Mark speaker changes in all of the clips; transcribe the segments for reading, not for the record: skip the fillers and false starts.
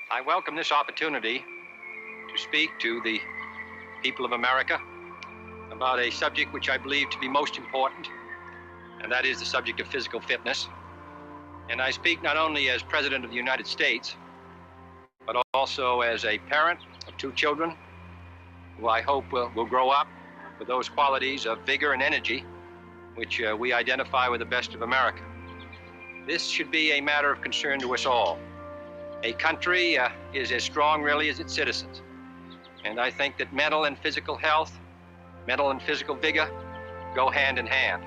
Speaker 1: I welcome this opportunity to speak to the people of America about a subject which I believe to be most important, and that is the subject of physical fitness. And I speak not only as President of the United States, but also as a parent of 2 children who I hope will grow up with those qualities of vigor and energy which we identify with the best of America. This should be a matter of concern to us all. A country is as strong really as its citizens. And I think that mental and physical health, mental and physical vigor go hand in hand.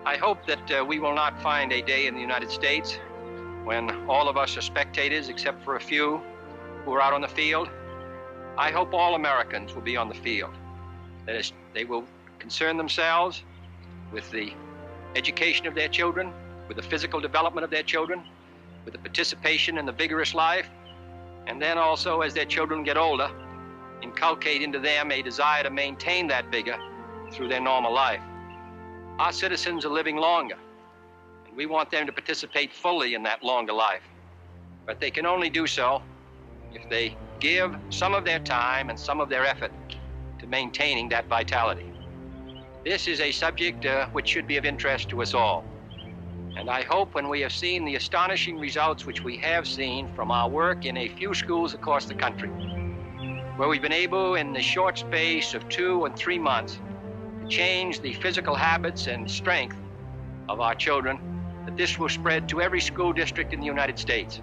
Speaker 1: I hope that we will not find a day in the United States when all of us are spectators except for a few who are out on the field. I hope all Americans will be on the field. That is, they will concern themselves with the education of their children, with the physical development of their children, with the participation in the vigorous life, and then also as their children get older, inculcate into them a desire to maintain that vigor through their normal life. Our citizens are living longer, and we want them to participate fully in that longer life. But they can only do so if they give some of their time and some of their effort to maintaining that vitality. This is a subject which should be of interest to us all. And I hope when we have seen the astonishing results which we have seen from our work in a few schools across the country, where we've been able in the short space of 2 and 3 months to change the physical habits and strength of our children, that this will spread to every school district in the United States,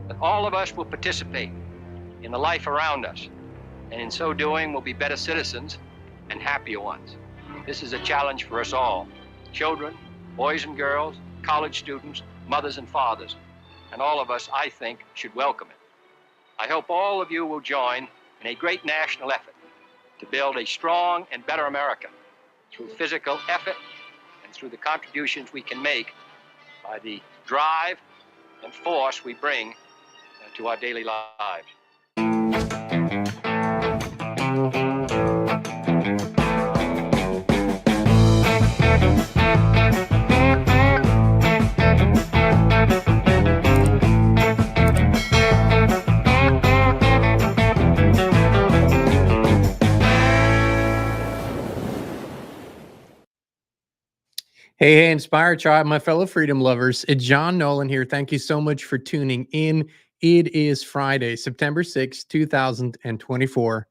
Speaker 1: that all of us will participate in the life around us, and in so doing will be better citizens and happier ones. This is a challenge for us all, children, boys and girls, college students, mothers and fathers, and all of us, I think, should welcome it. I hope all of you will join in a great national effort to build a strong and better America through physical effort and through the contributions we can make by the drive and force we bring to our daily lives.
Speaker 2: Hey, Inspire Tribe, my fellow freedom lovers. It's John Nolan here. Thank you so much for tuning in. It is Friday, September 6th, 2024.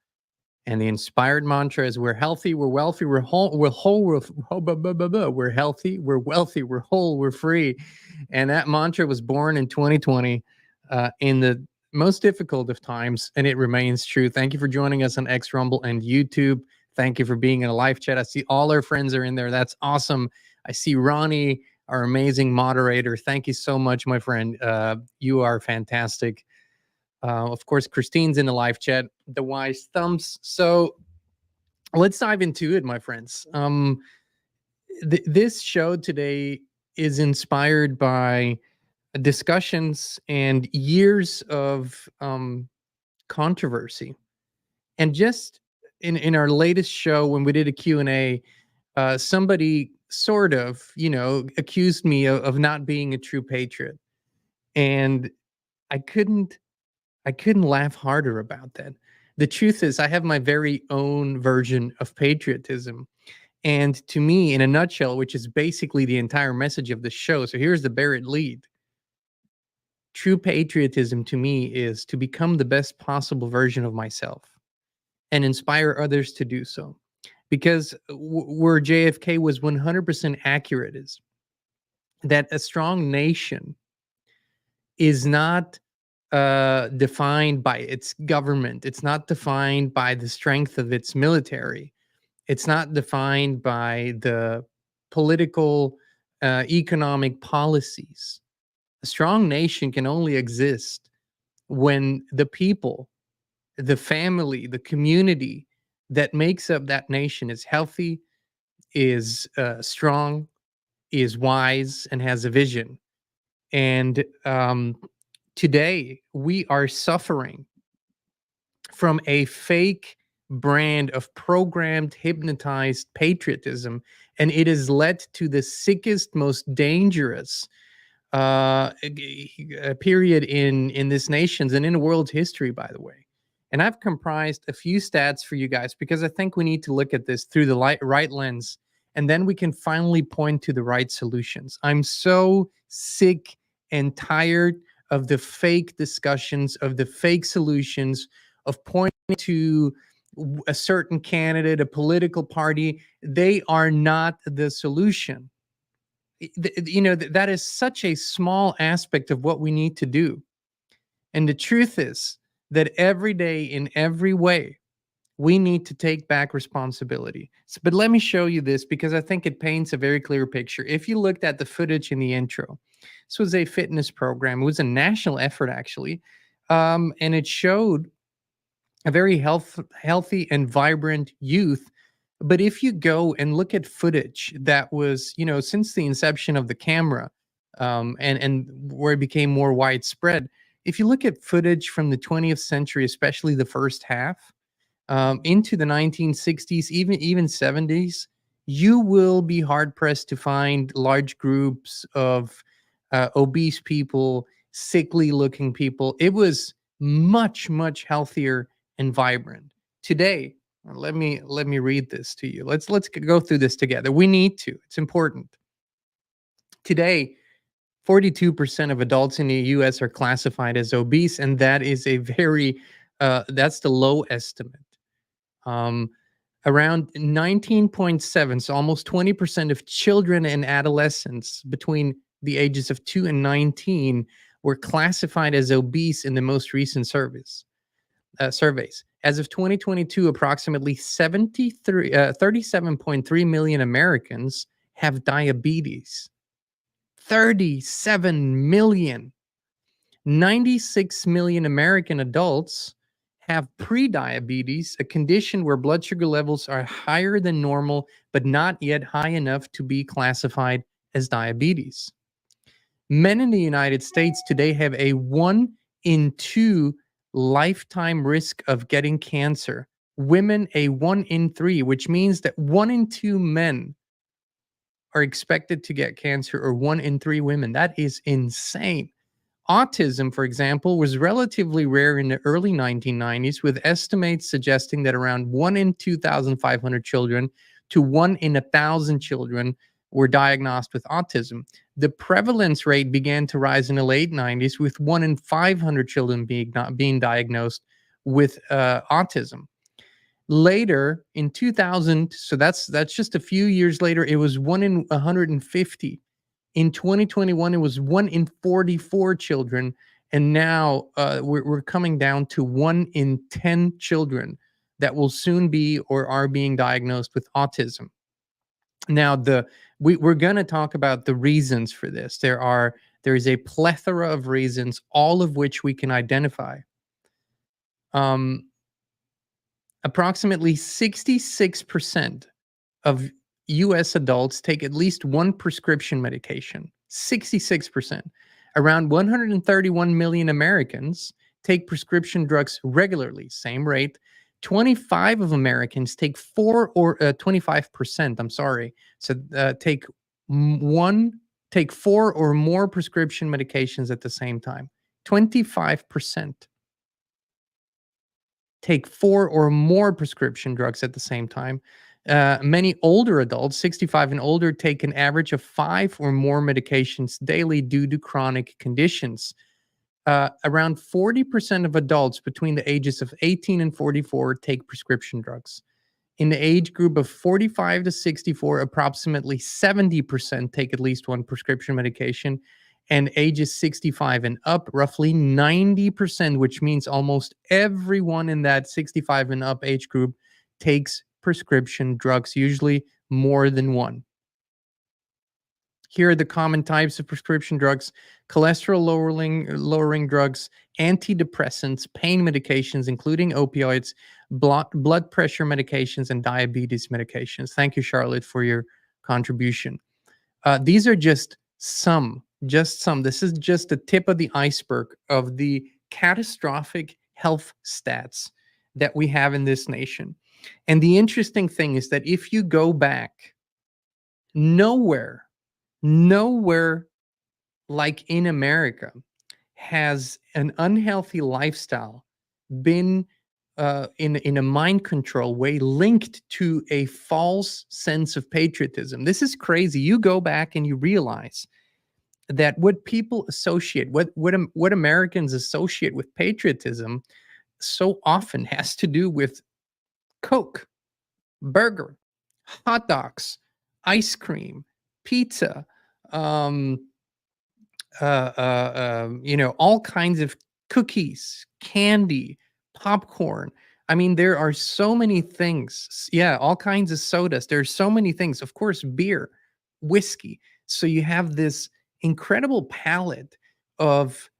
Speaker 2: And the inspired mantra is we're healthy, we're wealthy, we're whole, we're healthy, we're wealthy, we're whole, we're free. And that mantra was born in 2020 in the most difficult of times, and it remains true. Thank you for joining us on X Rumble and YouTube. Thank you for being in a live chat. I see all our friends are in there. That's awesome. I see Ronnie, our amazing moderator. Thank you so much, my friend. You are fantastic. Of course, Christine's in the live chat. The wise thumbs. So let's dive into it, my friends. This show today is inspired by discussions and years of controversy. And just in our latest show, when we did a Q&A, somebody sort of, accused me of not being a true patriot. And I couldn't laugh harder about that. The truth is, I have my very own version of patriotism. And to me, in a nutshell, which is basically the entire message of the show. So here's the buried lead. True patriotism to me is to become the best possible version of myself and inspire others to do so. Because where JFK was 100% accurate is that a strong nation is not defined by its government. It's not defined by the strength of its military. It's not defined by the political, economic policies. A strong nation can only exist when the people, the family, the community that makes up that nation is healthy, is strong, is wise, and has a vision. And today we are suffering from a fake brand of programmed, hypnotized patriotism, and it has led to the sickest, most dangerous period in this nation's and in the world's history, by the way. And I've comprised a few stats for you guys because I think we need to look at this through the right lens, and then we can finally point to the right solutions. I'm so sick and tired of the fake discussions, of the fake solutions, of pointing to a certain candidate, a political party. They are not the solution. That is such a small aspect of what we need to do. And the truth is that every day, in every way, we need to take back responsibility. But let me show you this because I think it paints a very clear picture. If you looked at the footage in the intro, this was a fitness program. It was a national effort, actually. And it showed a very healthy and vibrant youth. But if you go and look at footage that was, since the inception of the camera, and where it became more widespread, if you look at footage from the 20th century, especially the first half, into the 1960s, even 70s, you will be hard pressed to find large groups of obese people, sickly looking people. It was much, much healthier and vibrant. Today, let me read this to you. Let's go through this together. We need to. It's important. Today, 42% of adults in the US are classified as obese, and that is a very that's the low estimate. Around 19.7, so almost 20% of children and adolescents between the ages of 2 and 19 were classified as obese in the most recent surveys. As of 2022, approximately 37.3 million Americans have diabetes. 37 million. 96 million American adults have prediabetes, a condition where blood sugar levels are higher than normal, but not yet high enough to be classified as diabetes. Men in the United States today have a 1 in 2 lifetime risk of getting cancer. Women, a 1 in 3, which means that 1 in 2 men are expected to get cancer, or 1 in 3 women. That is insane. Autism, for example, was relatively rare in the early 1990s, with estimates suggesting that around 1 in 2,500 children to 1 in 1,000 children were diagnosed with autism. The prevalence rate began to rise in the late 90s, with 1 in 500 children being diagnosed with autism. Later, in 2000, so that's just a few years later, it was 1 in 150. In 2021, it was 1 in 44 children, and now we're coming down to 1 in 10 children that will soon be or are being diagnosed with autism. Now, we're going to talk about the reasons for this. There is a plethora of reasons, all of which we can identify. Approximately 66% of US adults take at least one prescription medication. 66%. Around 131 million Americans take prescription drugs regularly, same rate. 25 of Americans take 25%, I'm sorry. So take 4 or more prescription medications at the same time. 25% take 4 or more prescription drugs at the same time. Many older adults, 65 and older, take an average of 5 or more medications daily due to chronic conditions. Around 40% of adults between the ages of 18 and 44 take prescription drugs. In the age group of 45 to 64, approximately 70% take at least one prescription medication. And ages 65 and up, roughly 90%, which means almost everyone in that 65 and up age group takes prescription drugs, usually more than one. Here are the common types of prescription drugs: cholesterol lowering drugs, antidepressants, pain medications, including opioids, blood pressure medications, and diabetes medications. Thank you, Charlotte, for your contribution. These are just some. This is just the tip of the iceberg of the catastrophic health stats that we have in this nation. And the interesting thing is that if you go back, nowhere like in America, has an unhealthy lifestyle been in a mind control way linked to a false sense of patriotism? This is crazy. You go back and you realize that what people associate, what Americans associate with patriotism, so often has to do with Coke, burger, hot dogs, ice cream, pizza, um, all kinds of cookies, candy, popcorn. I mean, there are so many things. Yeah, all kinds of sodas. There's so many things. Of course, beer, whiskey. So you have this incredible palette of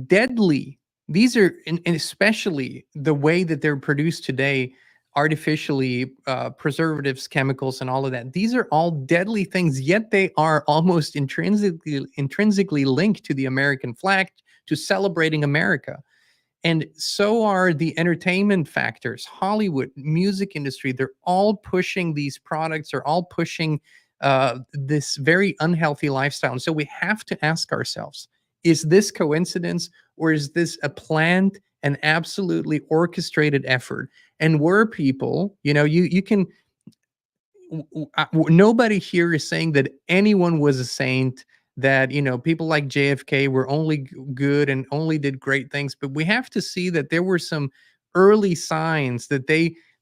Speaker 2: deadly. These are, and especially the way that they're produced today, artificially, preservatives, chemicals, and all of that. These are all deadly things, yet they are almost intrinsically linked to the American flag, to celebrating America. And so are the entertainment factors, Hollywood, music industry. They're all pushing these products, are all pushing this very unhealthy lifestyle. And so we have to ask ourselves, is this coincidence, or is this a planned and absolutely orchestrated effort? And were people, you can, nobody here is saying that anyone was a saint, that people like JFK were only good and only did great things, but we have to see that there were some early signs that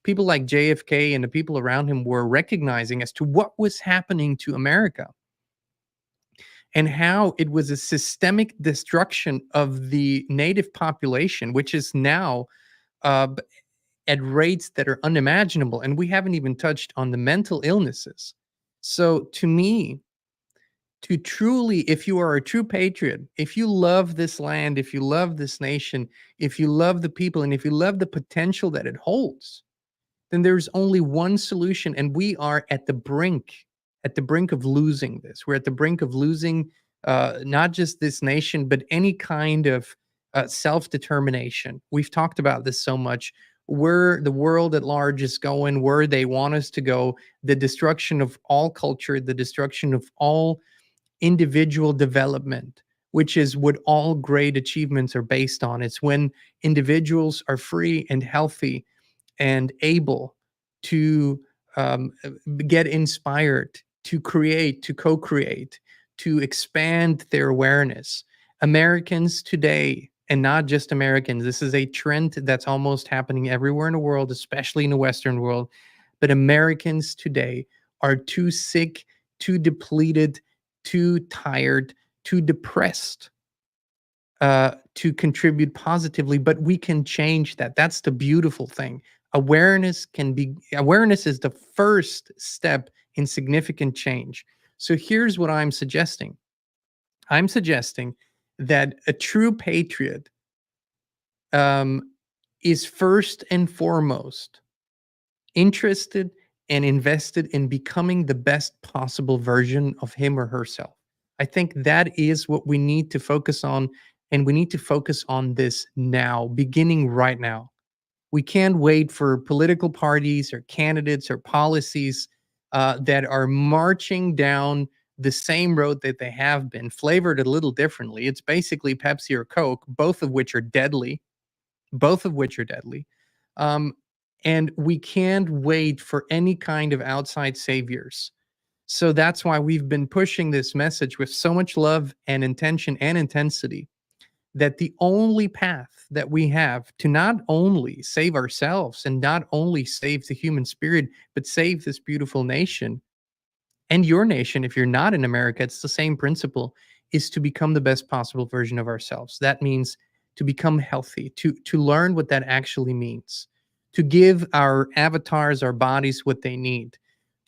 Speaker 2: people like JFK and the people around him were recognizing as to what was happening to America, and how it was a systemic destruction of the native population, which is now uh, at rates that are unimaginable. And we haven't even touched on the mental illnesses. So to me, to truly, if you are a true patriot, if you love this land, if you love this nation, if you love the people, and if you love the potential that it holds, then there's only one solution. And we are at the brink of losing this. We're at the brink of losing not just this nation, but any kind of self-determination. We've talked about this so much. Where the world at large is going, where they want us to go, the destruction of all culture, the destruction of all individual development, which is what all great achievements are based on. It's when individuals are free and healthy and able to get inspired, to create, to co create, to expand their awareness. Americans today, and not just Americans, this is a trend that's almost happening everywhere in the world, especially in the Western world. But Americans today are too sick, too depleted, too tired, too depressed to contribute positively. But we can change that. That's the beautiful thing. Awareness is the first step in significant change. So here's what I'm suggesting. I'm suggesting that a true patriot is first and foremost interested and invested in becoming the best possible version of him or herself. I think that is what we need to focus on, and we need to focus on this now, beginning right now. We can't wait for political parties or candidates or policies that are marching down the same road that they have been, flavored a little differently. It's basically Pepsi or Coke, both of which are deadly, both of which are deadly. Um, and we can't wait for any kind of outside saviors. So that's why we've been pushing this message with so much love and intention and intensity, that the only path that we have to not only save ourselves and not only save the human spirit, but save this beautiful nation and your nation, if you're not in America, it's the same principle, is to become the best possible version of ourselves. That means to become healthy, to learn what that actually means, to give our avatars, our bodies what they need,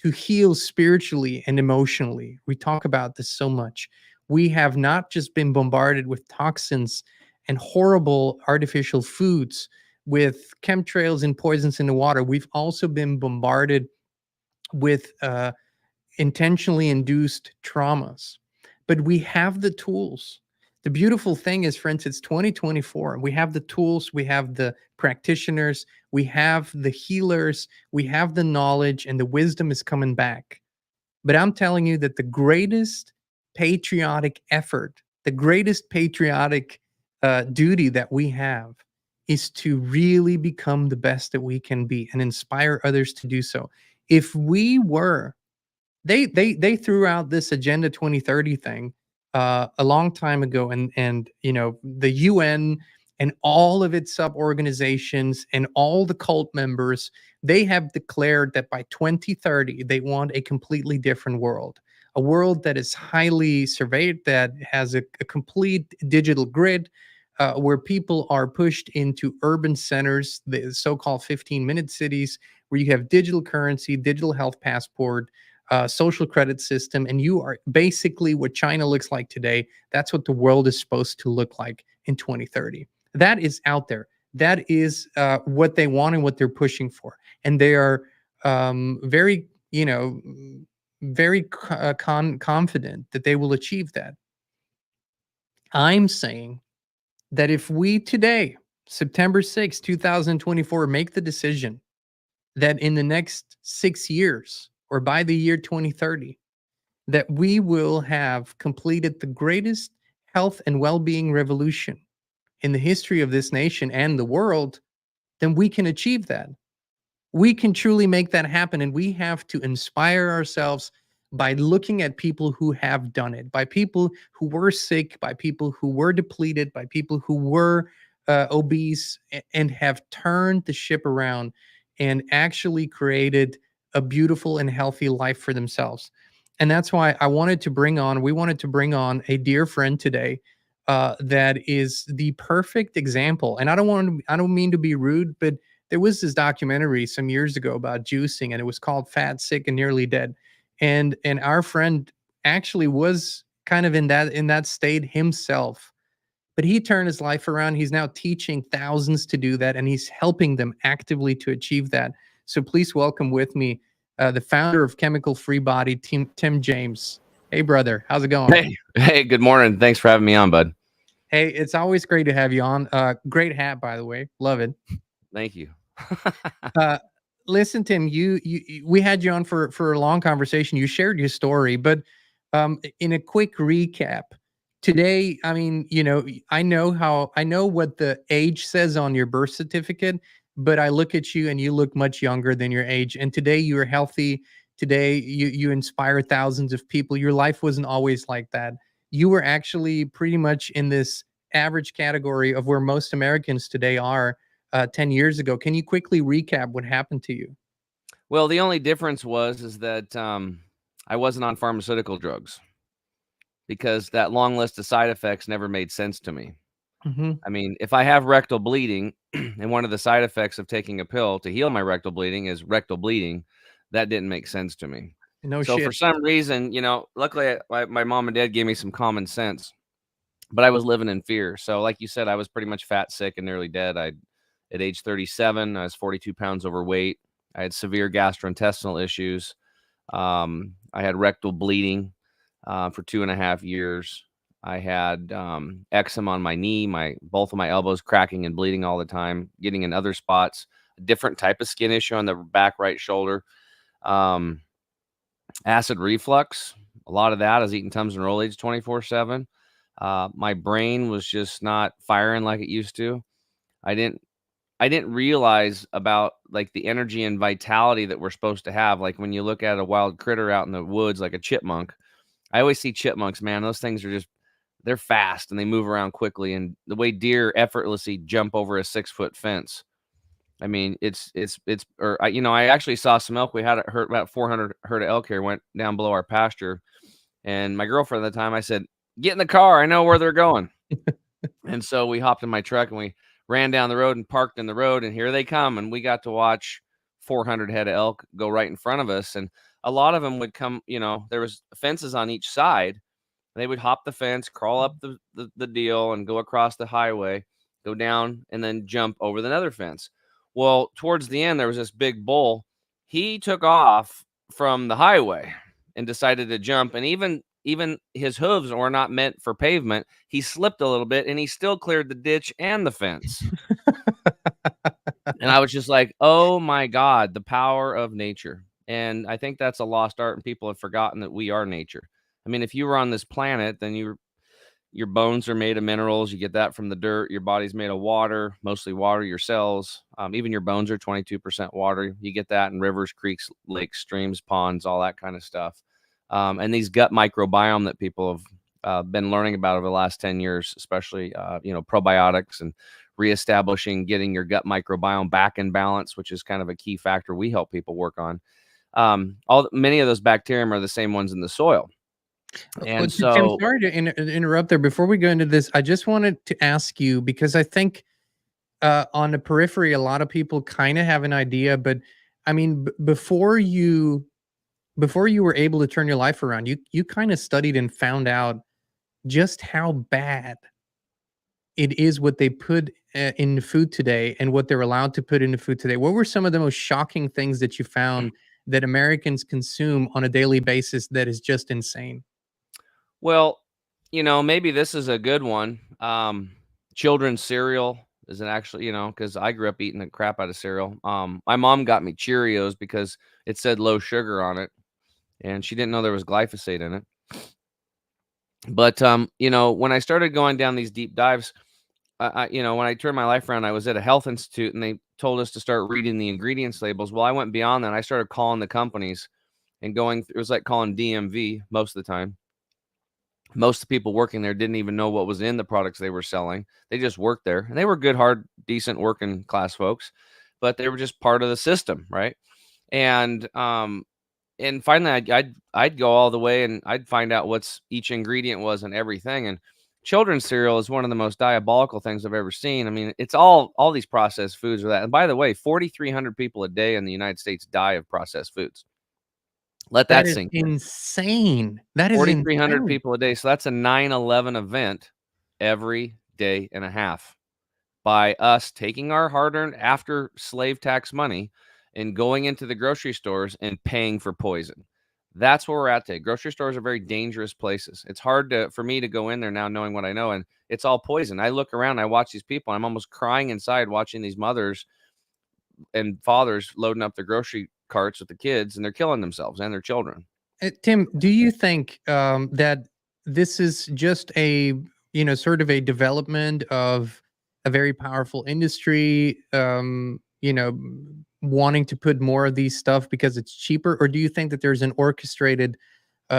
Speaker 2: to heal spiritually and emotionally. We talk about this so much. We have not just been bombarded with toxins and horrible artificial foods, with chemtrails and poisons in the water. We've also been bombarded with intentionally induced traumas. But we have the tools. The beautiful thing is, friends, it's 2024. We have the tools, we have the practitioners, we have the healers, we have the knowledge, and the wisdom is coming back. But I'm telling you that the greatest patriotic effort The greatest patriotic duty that we have is to really become the best that we can be and inspire others to do so. If we were, they threw out this Agenda 2030 thing a long time ago, and you know, the UN and all of its sub organizations and all the cult members, they have declared that by 2030 they want a completely different world, a world that is highly surveyed, that has a complete digital grid, where people are pushed into urban centers, the so-called 15-minute cities, where you have digital currency, digital health passport, social credit system, and you are basically what China looks like today. That's what the world is supposed to look like in 2030. That is out there. That is what they want and what they're pushing for, and they are very, you know, very confident that they will achieve that. I'm saying that if we today, September 6, 2024, make the decision that in the next 6 years or by the year 2030, that we will have completed the greatest health and well-being revolution in the history of this nation and the world, then we can achieve that. We can truly make that happen, and we have to inspire ourselves by looking at people who have done it, by people who were sick, by people who were depleted, by people who were obese, and have turned the ship around and actually created a beautiful and healthy life for themselves. And that's why we wanted to bring on a dear friend today that is the perfect example. And I don't mean to be rude, but there was this documentary some years ago about juicing, and it was called Fat, Sick, and Nearly Dead. And our friend actually was kind of in that state himself, but he turned his life around. He's now teaching thousands to do that, and he's helping them actively to achieve that. So please welcome with me the founder of Chemical Free Body, Tim James. Hey, brother, how's it going?
Speaker 3: Hey, good morning. Thanks for having me on, bud.
Speaker 2: Hey, it's always great to have you on. Great hat, by the way. Love it.
Speaker 3: Thank you.
Speaker 2: Listen, Tim, we had you on for a long conversation. You shared your story, but in a quick recap today, I mean, you know, I know what the age says on your birth certificate, but I look at you and you look much younger than your age. And today you are healthy. Today you inspire thousands of people. Your life wasn't always like that. You were actually pretty much in this average category of where most Americans today are 10 years ago. Can you quickly recap what happened to you?
Speaker 3: Well, the only difference is that I wasn't on pharmaceutical drugs, because that long list of side effects never made sense to me.
Speaker 2: Mm-hmm.
Speaker 3: I mean, if I have rectal bleeding and one of the side effects of taking a pill to heal my rectal bleeding is rectal bleeding, that didn't make sense to me.
Speaker 2: No
Speaker 3: So
Speaker 2: shit.
Speaker 3: for some reason, you know, luckily my mom and dad gave me some common sense, but I was living in fear. So like you said, I was pretty much fat, sick, and nearly dead. At age 37, I was 42 pounds overweight. I had severe gastrointestinal issues. I had rectal bleeding for 2.5 years. I had eczema on my knee, both of my elbows cracking and bleeding all the time, getting in other spots, a different type of skin issue on the back right shoulder, acid reflux. A lot of that. I was eating Tums and Rolaids 24/7. My brain was just not firing like it used to. I didn't realize about like the energy and vitality that we're supposed to have. Like when you look at a wild critter out in the woods, like a chipmunk, I always see chipmunks, man. Those things are they're fast and they move around quickly. And the way deer effortlessly jump over a 6-foot fence. I mean, you know, I actually saw some elk. We had about 400 herd of elk here, went down below our pasture. And my girlfriend at the time, I said, "Get in the car. I know where they're going." And so we hopped in my truck and we ran down the road and parked in the road, and here they come. And we got to watch 400 head of elk go right in front of us. And a lot of them would come, you know, there was fences on each side. They would hop the fence, crawl up the deal and go across the highway, go down and then jump over another fence. Well, towards the end, there was this big bull. He took off from the highway and decided to jump. And even his hooves were not meant for pavement. He slipped a little bit and he still cleared the ditch and the fence. And I was just like, oh my God, the power of nature. And I think that's a lost art, and people have forgotten that we are nature. I mean, if you were on this planet, then your bones are made of minerals. You get that from the dirt. Your body's made of water, mostly water, your cells. Even your bones are 22% water. You get that in rivers, creeks, lakes, streams, ponds, all that kind of stuff. And these gut microbiome that people have been learning about over the last 10 years, especially, probiotics and reestablishing, getting your gut microbiome back in balance, which is kind of a key factor we help people work on. Many of those bacteria are the same ones in the soil. And
Speaker 2: Tim,
Speaker 3: so,
Speaker 2: sorry to interrupt there. Before we go into this, I just wanted to ask you, because I think on the periphery, a lot of people kind of have an idea, but I mean, before you were able to turn your life around, you kind of studied and found out just how bad it is what they put in the food today and what they're allowed to put in the food today. What were some of the most shocking things that you found that Americans consume on a daily basis that is just insane?
Speaker 3: well, maybe this is a good one. Children's cereal isn't actually, because I grew up eating the crap out of cereal. My mom got me Cheerios because it said low sugar on it, and she didn't know there was glyphosate in it. But when I started going down these deep dives, when I turned my life around, I was at a health institute, and they told us to start reading the ingredients labels. Well, I went beyond that. I started calling the companies and going. It was like calling DMV most of the time. Most of the people working there didn't even know what was in the products they were selling. They just worked there, and they were good, hard, decent working class folks, but they were just part of the system, right? And finally, I'd go all the way, and I'd find out what's each ingredient was and everything. And children's cereal is one of the most diabolical things I've ever seen. I mean, it's all these processed foods are that. And by the way, 4,300 people a day in the United States die of processed foods. Let that
Speaker 2: That is
Speaker 3: sink in.
Speaker 2: insane. That is
Speaker 3: 4,300
Speaker 2: insane.
Speaker 3: people a day. So that's a 9/11 event every day and a half by us taking our hard-earned after slave tax money and going into the grocery stores and paying for poison. That's where we're at today. Grocery stores are very dangerous places. It's hard for me to go in there now knowing what I know, and it's all poison. I look around, I watch these people, I'm almost crying inside watching these mothers and fathers loading up their grocery carts with the kids, and they're killing themselves and their children.
Speaker 2: Tim, do you think that this is just a sort of a development of a very powerful industry? Wanting to put more of these stuff because it's cheaper, or do you think that there's an orchestrated,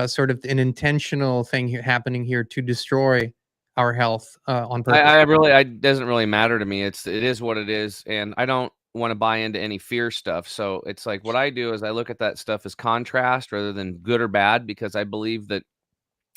Speaker 2: sort of an intentional thing happening here to destroy our health on purpose?
Speaker 3: It doesn't really matter to me. It is what it is, and I don't want to buy into any fear stuff. So it's like what I do is I look at that stuff as contrast rather than good or bad, because I believe that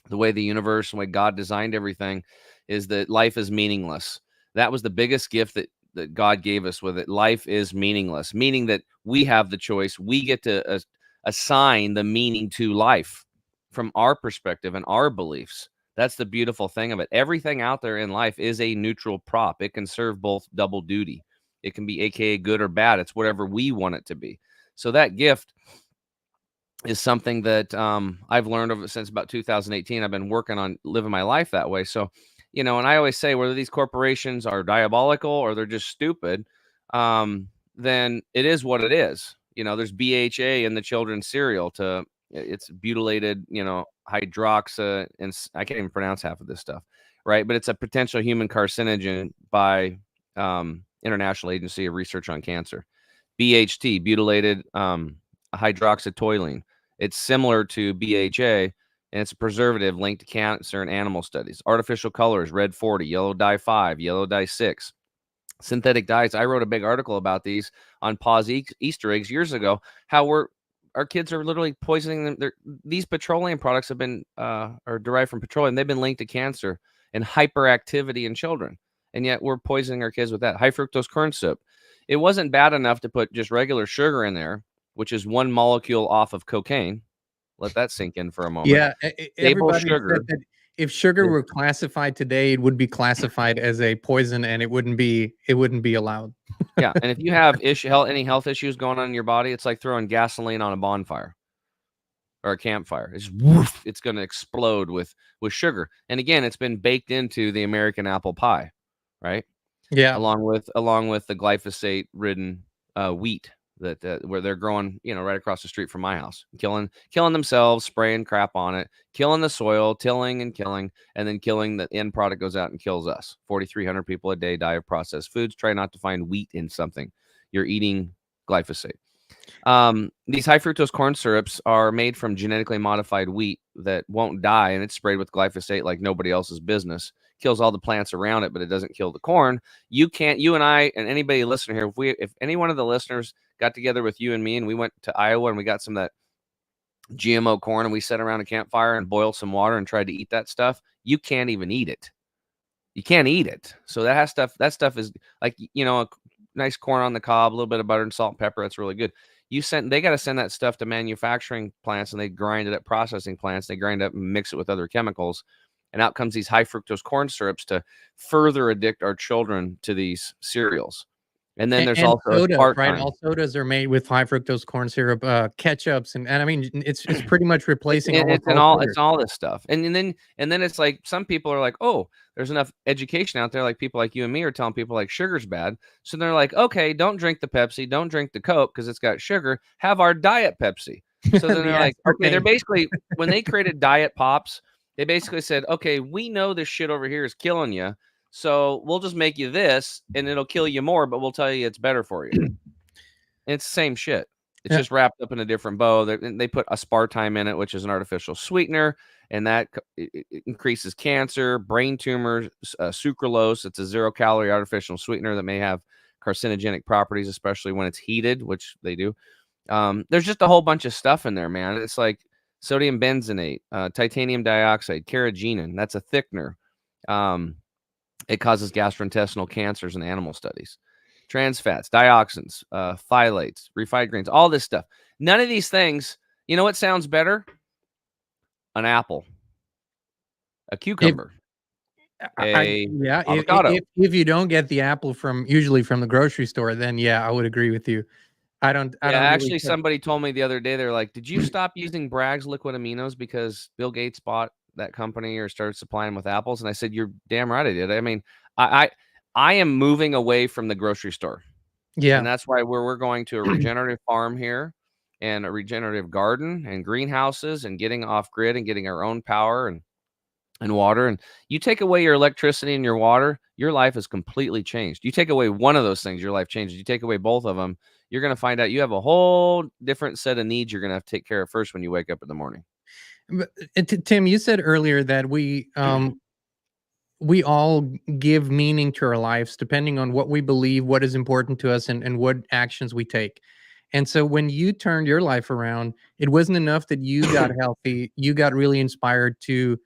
Speaker 3: the way the universe and the way God designed everything is that life is meaningless. That was the biggest gift that God gave us with it. Life is meaningless, meaning that we have the choice. We get to assign the meaning to life from our perspective and our beliefs. That's the beautiful thing of it. Everything out there in life is a neutral prop. It can serve both double duty. It can be AKA good or bad. It's whatever we want it to be. So that gift is something that I've learned of since about 2018. I've been working on living my life that way. So, and I always say whether these corporations are diabolical or they're just stupid, then it is what it is. There's BHA in the children's cereal it's butylated, hydroxa, and I can't even pronounce half of this stuff, right? But it's a potential human carcinogen by International Agency of Research on Cancer. BHT, butylated hydroxytoluene. It's similar to BHA, and it's a preservative linked to cancer in animal studies. Artificial colors, red 40, yellow dye 5, yellow dye 6. Synthetic dyes. I wrote a big article about these on Pause Easter eggs years ago, how our kids are literally poisoning them. These petroleum products have been are derived from petroleum. They've been linked to cancer and hyperactivity in children, and yet we're poisoning our kids with that. High fructose corn syrup. It wasn't bad enough to put just regular sugar in there, which is one molecule off of cocaine. Let that sink in for a moment.
Speaker 2: Yeah, everybody
Speaker 3: sugar.
Speaker 2: said that if sugar were classified today, it would be classified as a poison, and it wouldn't be allowed.
Speaker 3: Yeah, and if you have any health issues going on in your body, it's like throwing gasoline on a bonfire or a campfire. It's woof, it's going to explode with sugar. And again, it's been baked into the American apple pie, right?
Speaker 2: Yeah,
Speaker 3: Along with the glyphosate ridden wheat that where they're growing, right across the street from my house, killing themselves, spraying crap on it, killing the soil, tilling and killing, and then killing the end product goes out and kills us. 4,300 people a day die of processed foods. Try not to find wheat in something. You're eating glyphosate. These high fructose corn syrups are made from genetically modified wheat that won't die, and it's sprayed with glyphosate like nobody else's business. Kills all the plants around it, but it doesn't kill the corn. You and I and anybody listening here, if any one of the listeners got together with you and me and we went to Iowa and we got some of that GMO corn and we sat around a campfire and boiled some water and tried to eat that stuff, you can't even eat it. You can't eat it. So that stuff is like, a nice corn on the cob, a little bit of butter and salt and pepper. That's really good. They got to send that stuff to manufacturing plants, and they grind it at processing plants. They grind it up and mix it with other chemicals. And out comes these high fructose corn syrups to further addict our children to these cereals. And then there's also
Speaker 2: sodas,
Speaker 3: part-time.
Speaker 2: right? All sodas are made with high fructose corn syrup, ketchups, and I mean it's pretty much replacing
Speaker 3: it's all this stuff. And then it's like some people are like, oh, there's enough education out there, like people like you and me are telling people like sugar's bad. So they're like, okay, don't drink the Pepsi, don't drink the Coke because it's got sugar. Have our Diet Pepsi. So then they're like, okay, they're basically when they created Diet Pops, they basically said, okay, we know this shit over here is killing you. So we'll just make you this and it'll kill you more, but we'll tell you it's better for you. It's the same shit. It's just wrapped up in a different bow. They put aspartame in it, which is an artificial sweetener, and that it increases cancer, brain tumors, sucralose. It's a 0-calorie artificial sweetener that may have carcinogenic properties, especially when it's heated, which they do. There's just a whole bunch of stuff in there, man. It's like sodium benzenate, titanium dioxide, carrageenan. That's a thickener. It causes gastrointestinal cancers in animal studies. Trans fats, dioxins, phthalates, refined grains, all this stuff. None of these things, you know what sounds better? An apple, a cucumber, avocado.
Speaker 2: If you don't get the apple usually from the grocery store, then I would agree with you. I don't
Speaker 3: Actually, somebody told me the other day, they're like, did you stop using Bragg's liquid aminos because Bill Gates bought that company or started supplying them with apples? And I said, you're damn right I did. I mean, I am moving away from the grocery store. Yeah. And that's why we're going to a regenerative farm here and a regenerative garden and greenhouses and getting off grid and getting our own power and water. And you take away your electricity and your water, your life is completely changed. You take away one of those things, your life changes. You take away both of them, you're going to find out you have a whole different set of needs you're going to have to take care of first when you wake up in the morning.
Speaker 2: Tim, you said earlier that we all give meaning to our lives depending on what we believe, what is important to us, and what actions we take. And so when you turned your life around, it wasn't enough that you got healthy. You got really inspired to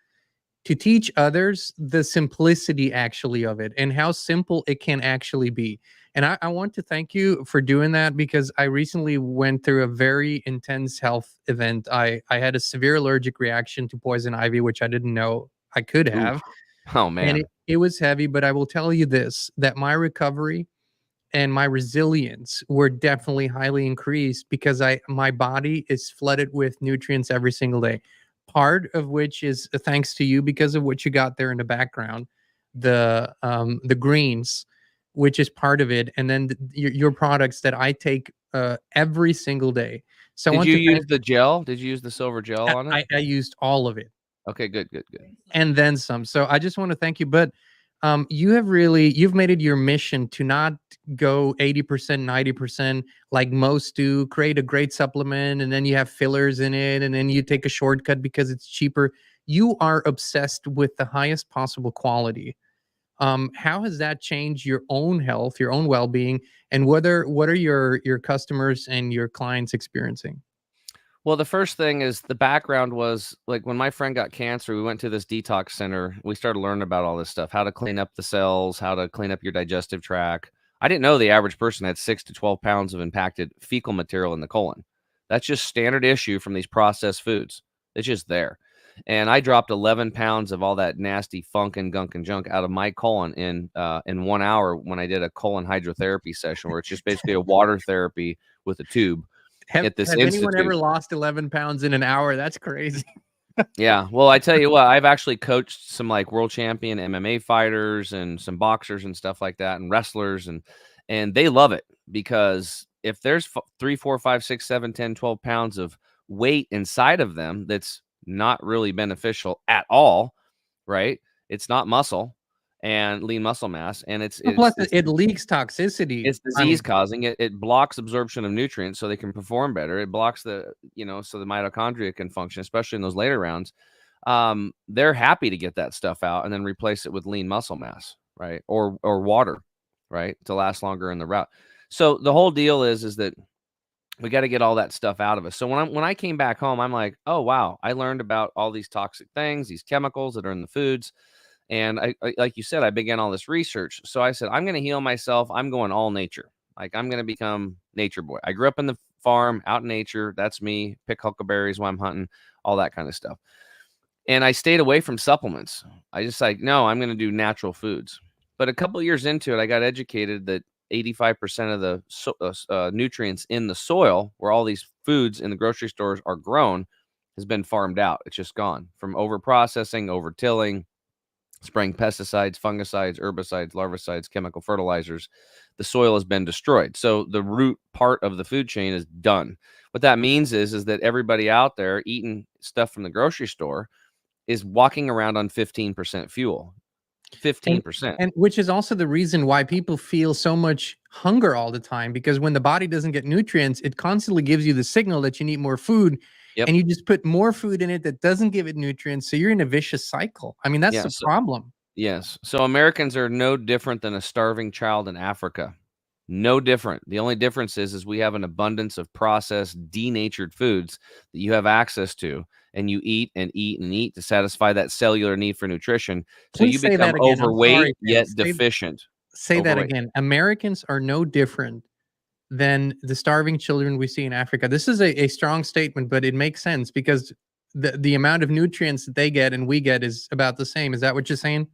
Speaker 2: teach others the simplicity actually of it and how simple it can actually be. And I want to thank you for doing that because I recently went through a very intense health event. I had a severe allergic reaction to poison ivy, which I didn't know I could have.
Speaker 3: Oh, man.
Speaker 2: And it was heavy, but I will tell you this, that my recovery and my resilience were definitely highly increased because my body is flooded with nutrients every single day. Part of which is thanks to you because of what you got there in the background, the greens, which is part of it, and then your products that I take every single day. So
Speaker 3: did you use the gel? Did you use the silver gel on it?
Speaker 2: I used all of it.
Speaker 3: Okay, good.
Speaker 2: And then some. So I just want to thank you. But you've made it your mission to not go 80%, 90% like most do, create a great supplement, and then you have fillers in it, and then you take a shortcut because it's cheaper. You are obsessed with the highest possible quality. How has that changed your own health, your own well-being, and what are your customers and your clients experiencing?
Speaker 3: Well, the first thing is the background was like when my friend got cancer, we went to this detox center. We started learning about all this stuff, how to clean up the cells, how to clean up your digestive tract. I didn't know the average person had 6 to 12 pounds of impacted fecal material in the colon. That's just standard issue from these processed foods. It's just there. And I dropped 11 pounds of all that nasty funk and gunk and junk out of my colon in 1 hour when I did a colon hydrotherapy session, where it's just basically a water therapy with a tube.
Speaker 2: Has anyone ever lost 11 pounds in an hour? That's crazy.
Speaker 3: Yeah. Well, I tell you what, I've actually coached some like world champion MMA fighters and some boxers and stuff like that and wrestlers, and they love it because if there's 3, 4, 5, 6, 7, 10, 12 pounds of weight inside of them that's not really beneficial at all, right? It's not muscle and lean muscle mass, and
Speaker 2: Plus, it leaks toxicity.
Speaker 3: it's disease causing. It blocks absorption of nutrients so they can perform better. It blocks the, so the mitochondria can function, especially in those later rounds. They're happy to get that stuff out and then replace it with lean muscle mass, right? Or water, right? To last longer in the route. So the whole deal is that we got to get all that stuff out of us. So when I came back home, I'm like, oh, wow, I learned about all these toxic things, these chemicals that are in the foods. And I like you said, I began all this research. So I said, I'm going to heal myself. I'm going all nature. Like, I'm going to become nature boy. I grew up in the farm, out in nature. That's me. Pick huckleberries while I'm hunting, all that kind of stuff. And I stayed away from supplements. I just no, I'm going to do natural foods. But a couple of years into it, I got educated that 85% of the nutrients in the soil, where all these foods in the grocery stores are grown, has been farmed out. It's just gone from over processing, over tilling, spraying pesticides, fungicides, herbicides, larvicides, chemical fertilizers. The soil has been destroyed. So the root part of the food chain is done. What that means is that everybody out there eating stuff from the grocery store is walking around on 15% fuel. 15%.
Speaker 2: And which is also the reason why people feel so much hunger all the time, because when the body doesn't get nutrients, it constantly gives you the signal that you need more food.
Speaker 3: Yep.
Speaker 2: And you just put more food in it that doesn't give it nutrients. So you're in a vicious cycle. I mean, that's the problem.
Speaker 3: Yes. So Americans are no different than a starving child in Africa. No different. The only difference is we have an abundance of processed, denatured foods that you have access to, and you eat and eat and eat to satisfy that cellular need for nutrition. So you become overweight yet deficient.
Speaker 2: Say that again. Americans are no different than the starving children we see in Africa. This is a strong statement, but it makes sense because the amount of nutrients that they get and we get is about the same. Is that what you're saying?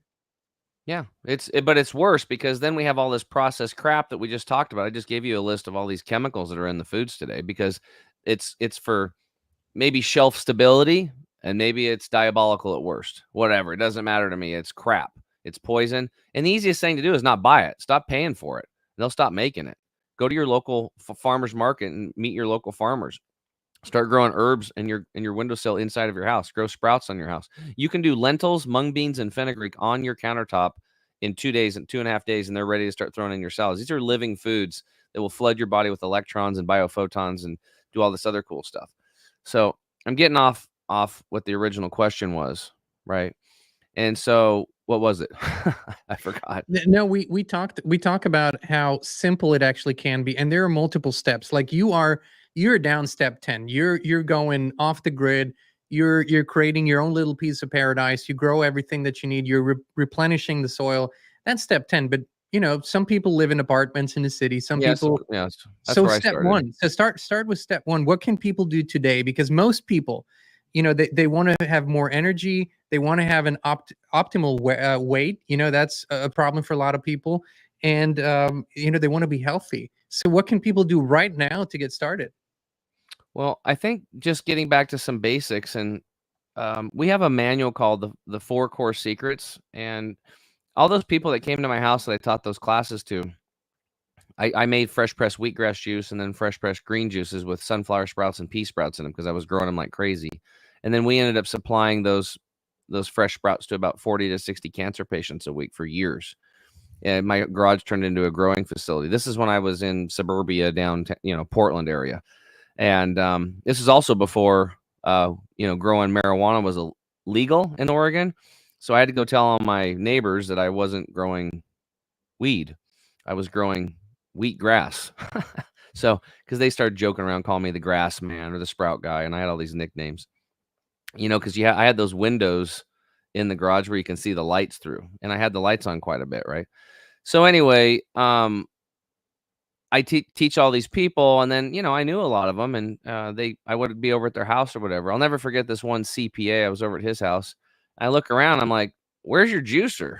Speaker 3: Yeah, but it's worse because then we have all this processed crap that we just talked about. I just gave you a list of all these chemicals that are in the foods today because it's for maybe shelf stability and maybe it's diabolical at worst. Whatever, it doesn't matter to me. It's crap. It's poison. And the easiest thing to do is not buy it. Stop paying for it. They'll stop making it. Go to your local farmer's market and meet your local farmers. Start growing herbs in your windowsill inside of your house. Grow sprouts on your house. You can do lentils, mung beans, and fenugreek on your countertop in 2 days and 2.5 days, and they're ready to start throwing in your salads. These are living foods that will flood your body with electrons and biophotons and do all this other cool stuff. So I'm getting off what the original question was, right? And so what was it? I forgot.
Speaker 2: No, we talk about how simple it actually can be, and there are multiple steps. Like you're down step 10. You're going off the grid. You're creating your own little piece of paradise. You grow everything that you need. You're replenishing the soil. That's step 10. But some people live in apartments in the city. Some people.
Speaker 3: Yes.
Speaker 2: So step 1. So start with step 1. What can people do today? Because most people, they want to have more energy. They want to have an optimal weight. That's a problem for a lot of people. And they want to be healthy. So what can people do right now to get started?
Speaker 3: Well, I think just getting back to some basics, and we have a manual called the 4 Core Secrets, and all those people that came to my house that I taught those classes to, I made fresh pressed wheatgrass juice and then fresh pressed green juices with sunflower sprouts and pea sprouts in them because I was growing them like crazy. And then we ended up supplying those fresh sprouts to about 40 to 60 cancer patients a week for years. And my garage turned into a growing facility. This is when I was in suburbia down, Portland area. And this is also before, growing marijuana was legal in Oregon. So I had to go tell all my neighbors that I wasn't growing weed. I was growing wheat grass. So, because they started joking around, calling me the grass man or the sprout guy. And I had all these nicknames, because I had those windows in the garage where you can see the lights through. And I had the lights on quite a bit, right? So anyway, I teach all these people, and then, I knew a lot of them, and I would be over at their house or whatever. I'll never forget this one CPA. I was over at his house. I look around, I'm like, where's your juicer?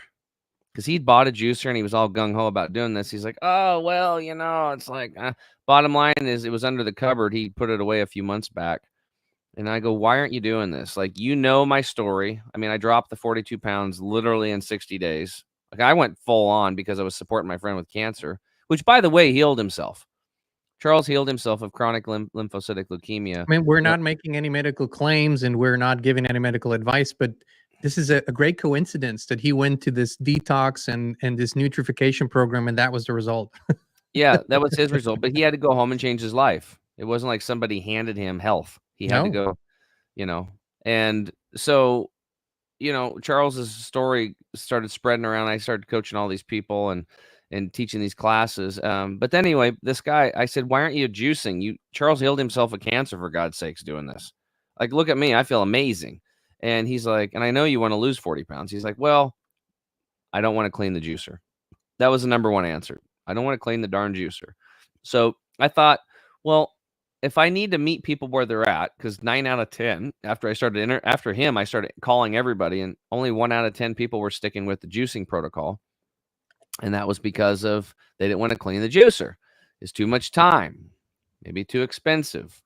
Speaker 3: Because he'd bought a juicer, and he was all gung-ho about doing this. He's like, oh, well, it's like, bottom line is it was under the cupboard. He put it away a few months back. And I go, why aren't you doing this? Like, my story. I mean, I dropped the 42 pounds literally in 60 days. Like, I went full on because I was supporting my friend with cancer, which, by the way, healed himself. Charles healed himself of chronic lymphocytic leukemia.
Speaker 2: I mean, we're not making any medical claims and we're not giving any medical advice, but this is a great coincidence that he went to this detox and this nutrification program, and that was the result.
Speaker 3: Yeah, that was his result. But he had to go home and change his life. It wasn't like somebody handed him health. He had to
Speaker 2: No.
Speaker 3: go, you know. And so, you know, Charles's story started spreading around. I started coaching all these people and teaching these classes. But then anyway, this guy, I said, why aren't you juicing? Charles healed himself of cancer, for God's sakes, doing this. Like, look at me. I feel amazing. And he's like, and I know you want to lose 40 pounds. He's like, well, I don't want to clean the juicer. That was the number one answer. I don't want to clean the darn juicer. So I thought, well, if I need to meet people where they're at, because 9 out of 10, after him, I started calling everybody, and only 1 out of 10 people were sticking with the juicing protocol. And that was because they didn't want to clean the juicer. It's too much time, maybe too expensive.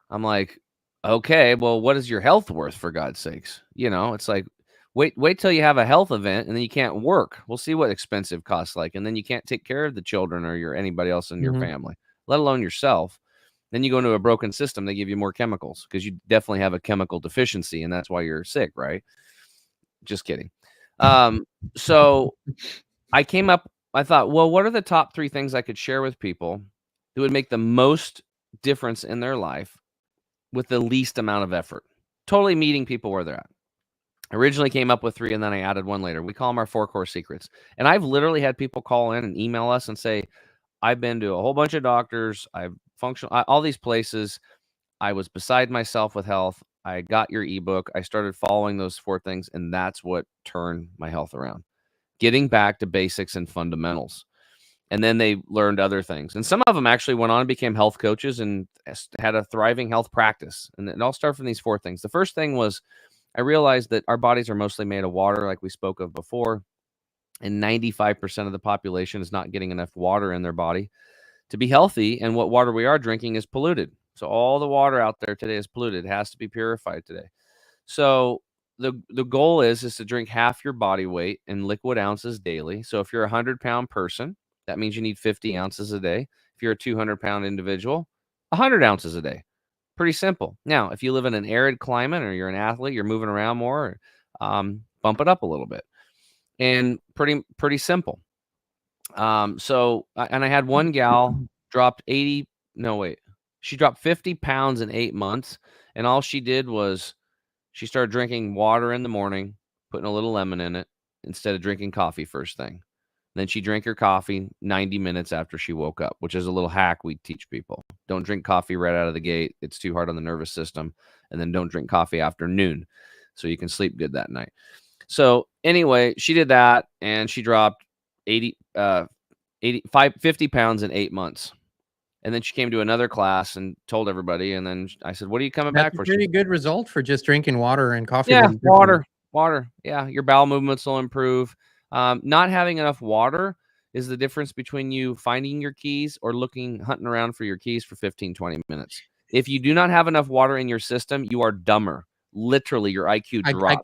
Speaker 3: I'm like, okay, well, what is your health worth, for God's sakes? You know, it's like, wait till you have a health event and then you can't work. We'll see what expensive costs like. And then you can't take care of the children or anybody else in your family, let alone yourself. Then you go into a broken system. They give you more chemicals because you definitely have a chemical deficiency. And that's why you're sick, right? Just kidding. So I thought, well, what are the top 3 things I could share with people that would make the most difference in their life with the least amount of effort? Totally meeting people where they're at. I originally came up with 3, and then I added 1 later. We call them our 4 core secrets. And I've literally had people call in and email us and say, I've been to a whole bunch of doctors. I've functional, all these places. I was beside myself with health. I got your ebook. I started following those 4 things, and that's what turned my health around. Getting back to basics and fundamentals. And then they learned other things. And some of them actually went on and became health coaches and had a thriving health practice. And it all started from these 4 things. The first thing was, I realized that our bodies are mostly made of water, like we spoke of before, and 95% of the population is not getting enough water in their body to be healthy, and what water we are drinking is polluted. So all the water out there today is polluted. It has to be purified today. So the goal is to drink half your body weight in liquid ounces daily. So if you're a 100-pound person, that means you need 50 ounces a day. If you're a 200-pound individual, 100 ounces a day. Pretty simple. Now, if you live in an arid climate or you're an athlete, you're moving around more, bump it up a little bit. And pretty simple. So I had one gal dropped she dropped 50 pounds in 8 months. And all she did was she started drinking water in the morning, putting a little lemon in it instead of drinking coffee first thing. Then she drank her coffee 90 minutes after she woke up, which is a little hack we teach people. Don't drink coffee right out of the gate. It's too hard on the nervous system. And then don't drink coffee after noon so you can sleep good that night. So anyway, she did that, and she dropped 50 pounds in 8 months. And then she came to another class and told everybody. And then I said, what are you coming back for?
Speaker 2: That's a pretty good result for just drinking water and coffee.
Speaker 3: Yeah, water. Yeah, your bowel movements will improve. Not having enough water is the difference between you finding your keys or hunting around for your keys for 15, 20 minutes. If you do not have enough water in your system, you are dumber. Literally, your IQ drops.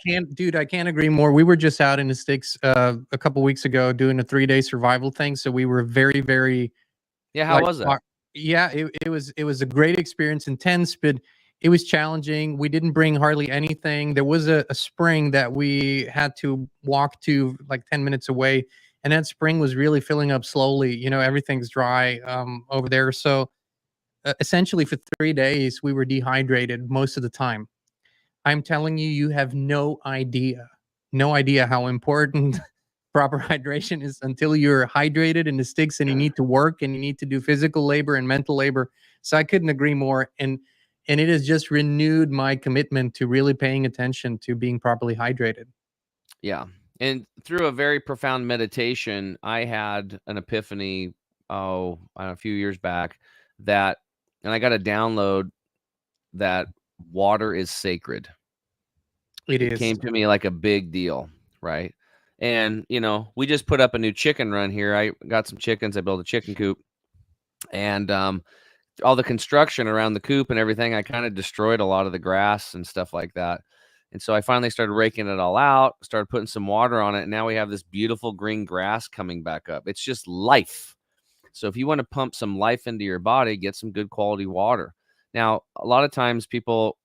Speaker 2: I can't agree more. We were just out in the sticks a couple weeks ago doing a 3-day survival thing. So we were very, very.
Speaker 3: Yeah, how was that?
Speaker 2: Yeah, it was a great experience, intense, but it was challenging. We didn't bring hardly anything. There was a spring that we had to walk to like 10 minutes away, and that spring was really filling up slowly. You know, everything's dry over there. So essentially for 3 days, we were dehydrated most of the time. I'm telling you, you have no idea how important proper hydration is until you're hydrated in the sticks and you need to work and you need to do physical labor and mental labor. So I couldn't agree more. And it has just renewed my commitment to really paying attention to being properly hydrated.
Speaker 3: Yeah. And through a very profound meditation, I had an epiphany, a few years back and I got a download that water is sacred. It came to me like a big deal, right? And, we just put up a new chicken run here. I got some chickens. I built a chicken coop. And all the construction around the coop and everything, I kind of destroyed a lot of the grass and stuff like that. And so I finally started raking it all out, started putting some water on it. And now we have this beautiful green grass coming back up. It's just life. So if you want to pump some life into your body, get some good quality water. Now, a lot of times people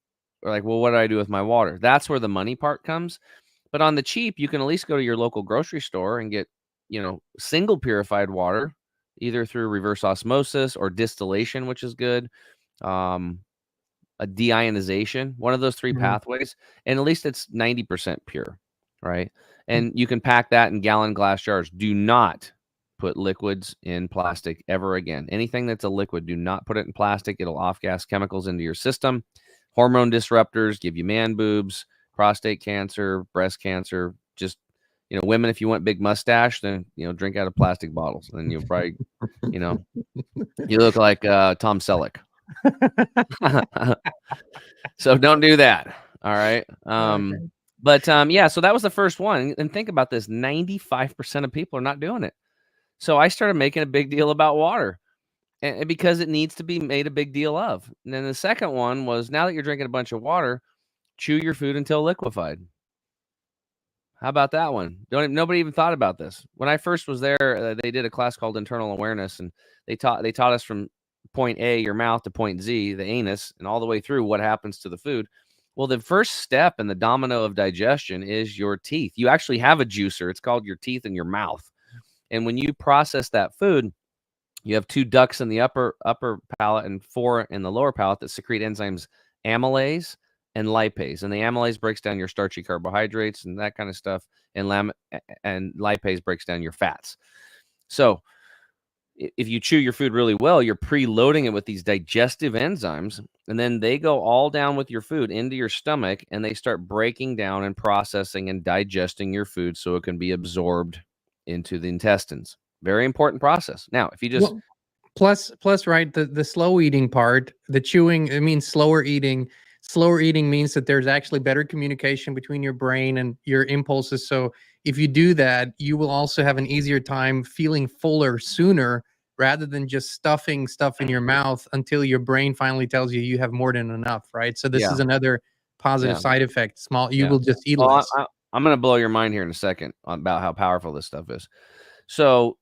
Speaker 3: are like, well, what do I do with my water? That's where the money part comes. But on the cheap, you can at least go to your local grocery store and get, single purified water, either through reverse osmosis or distillation, which is good. A deionization, one of those three pathways, and at least it's 90% pure, right? And you can pack that in gallon glass jars. Do not put liquids in plastic ever again. Anything that's a liquid, do not put it in plastic. It'll off-gas chemicals into your system. Hormone disruptors give you man boobs, prostate cancer, breast cancer. Just, women, if you want big mustache, then, drink out of plastic bottles. And you'll probably, you look like Tom Selleck. So don't do that. All right. But yeah, so that was the first one. And think about this, 95% of people are not doing it. So I started making a big deal about water, and because it needs to be made a big deal of. And then the second one was, now that you're drinking a bunch of water, chew your food until liquefied. How about that one? Nobody even thought about this. When I first was there, they did a class called Internal Awareness, and they taught us from point A, your mouth, to point Z, the anus, and all the way through what happens to the food. Well, the first step in the domino of digestion is your teeth. You actually have a juicer. It's called your teeth in your mouth. And when you process that food, you have 2 ducts in the upper palate and 4 in the lower palate that secrete enzymes amylase and lipase. And the amylase breaks down your starchy carbohydrates and that kind of stuff, and lipase breaks down your fats. So if you chew your food really well, you're preloading it with these digestive enzymes, and then they go all down with your food into your stomach, and they start breaking down and processing and digesting your food so it can be absorbed into the intestines. Very important process. Now, if you just
Speaker 2: plus, right, the slow eating part, the chewing, it means slower eating. Slower eating means that there's actually better communication between your brain and your impulses. So if you do that, you will also have an easier time feeling fuller sooner, rather than just stuffing stuff in your mouth until your brain finally tells you have more than enough, right? So this is another positive side effect. You will just eat less.
Speaker 3: I'm going to blow your mind here in a second about how powerful this stuff is. So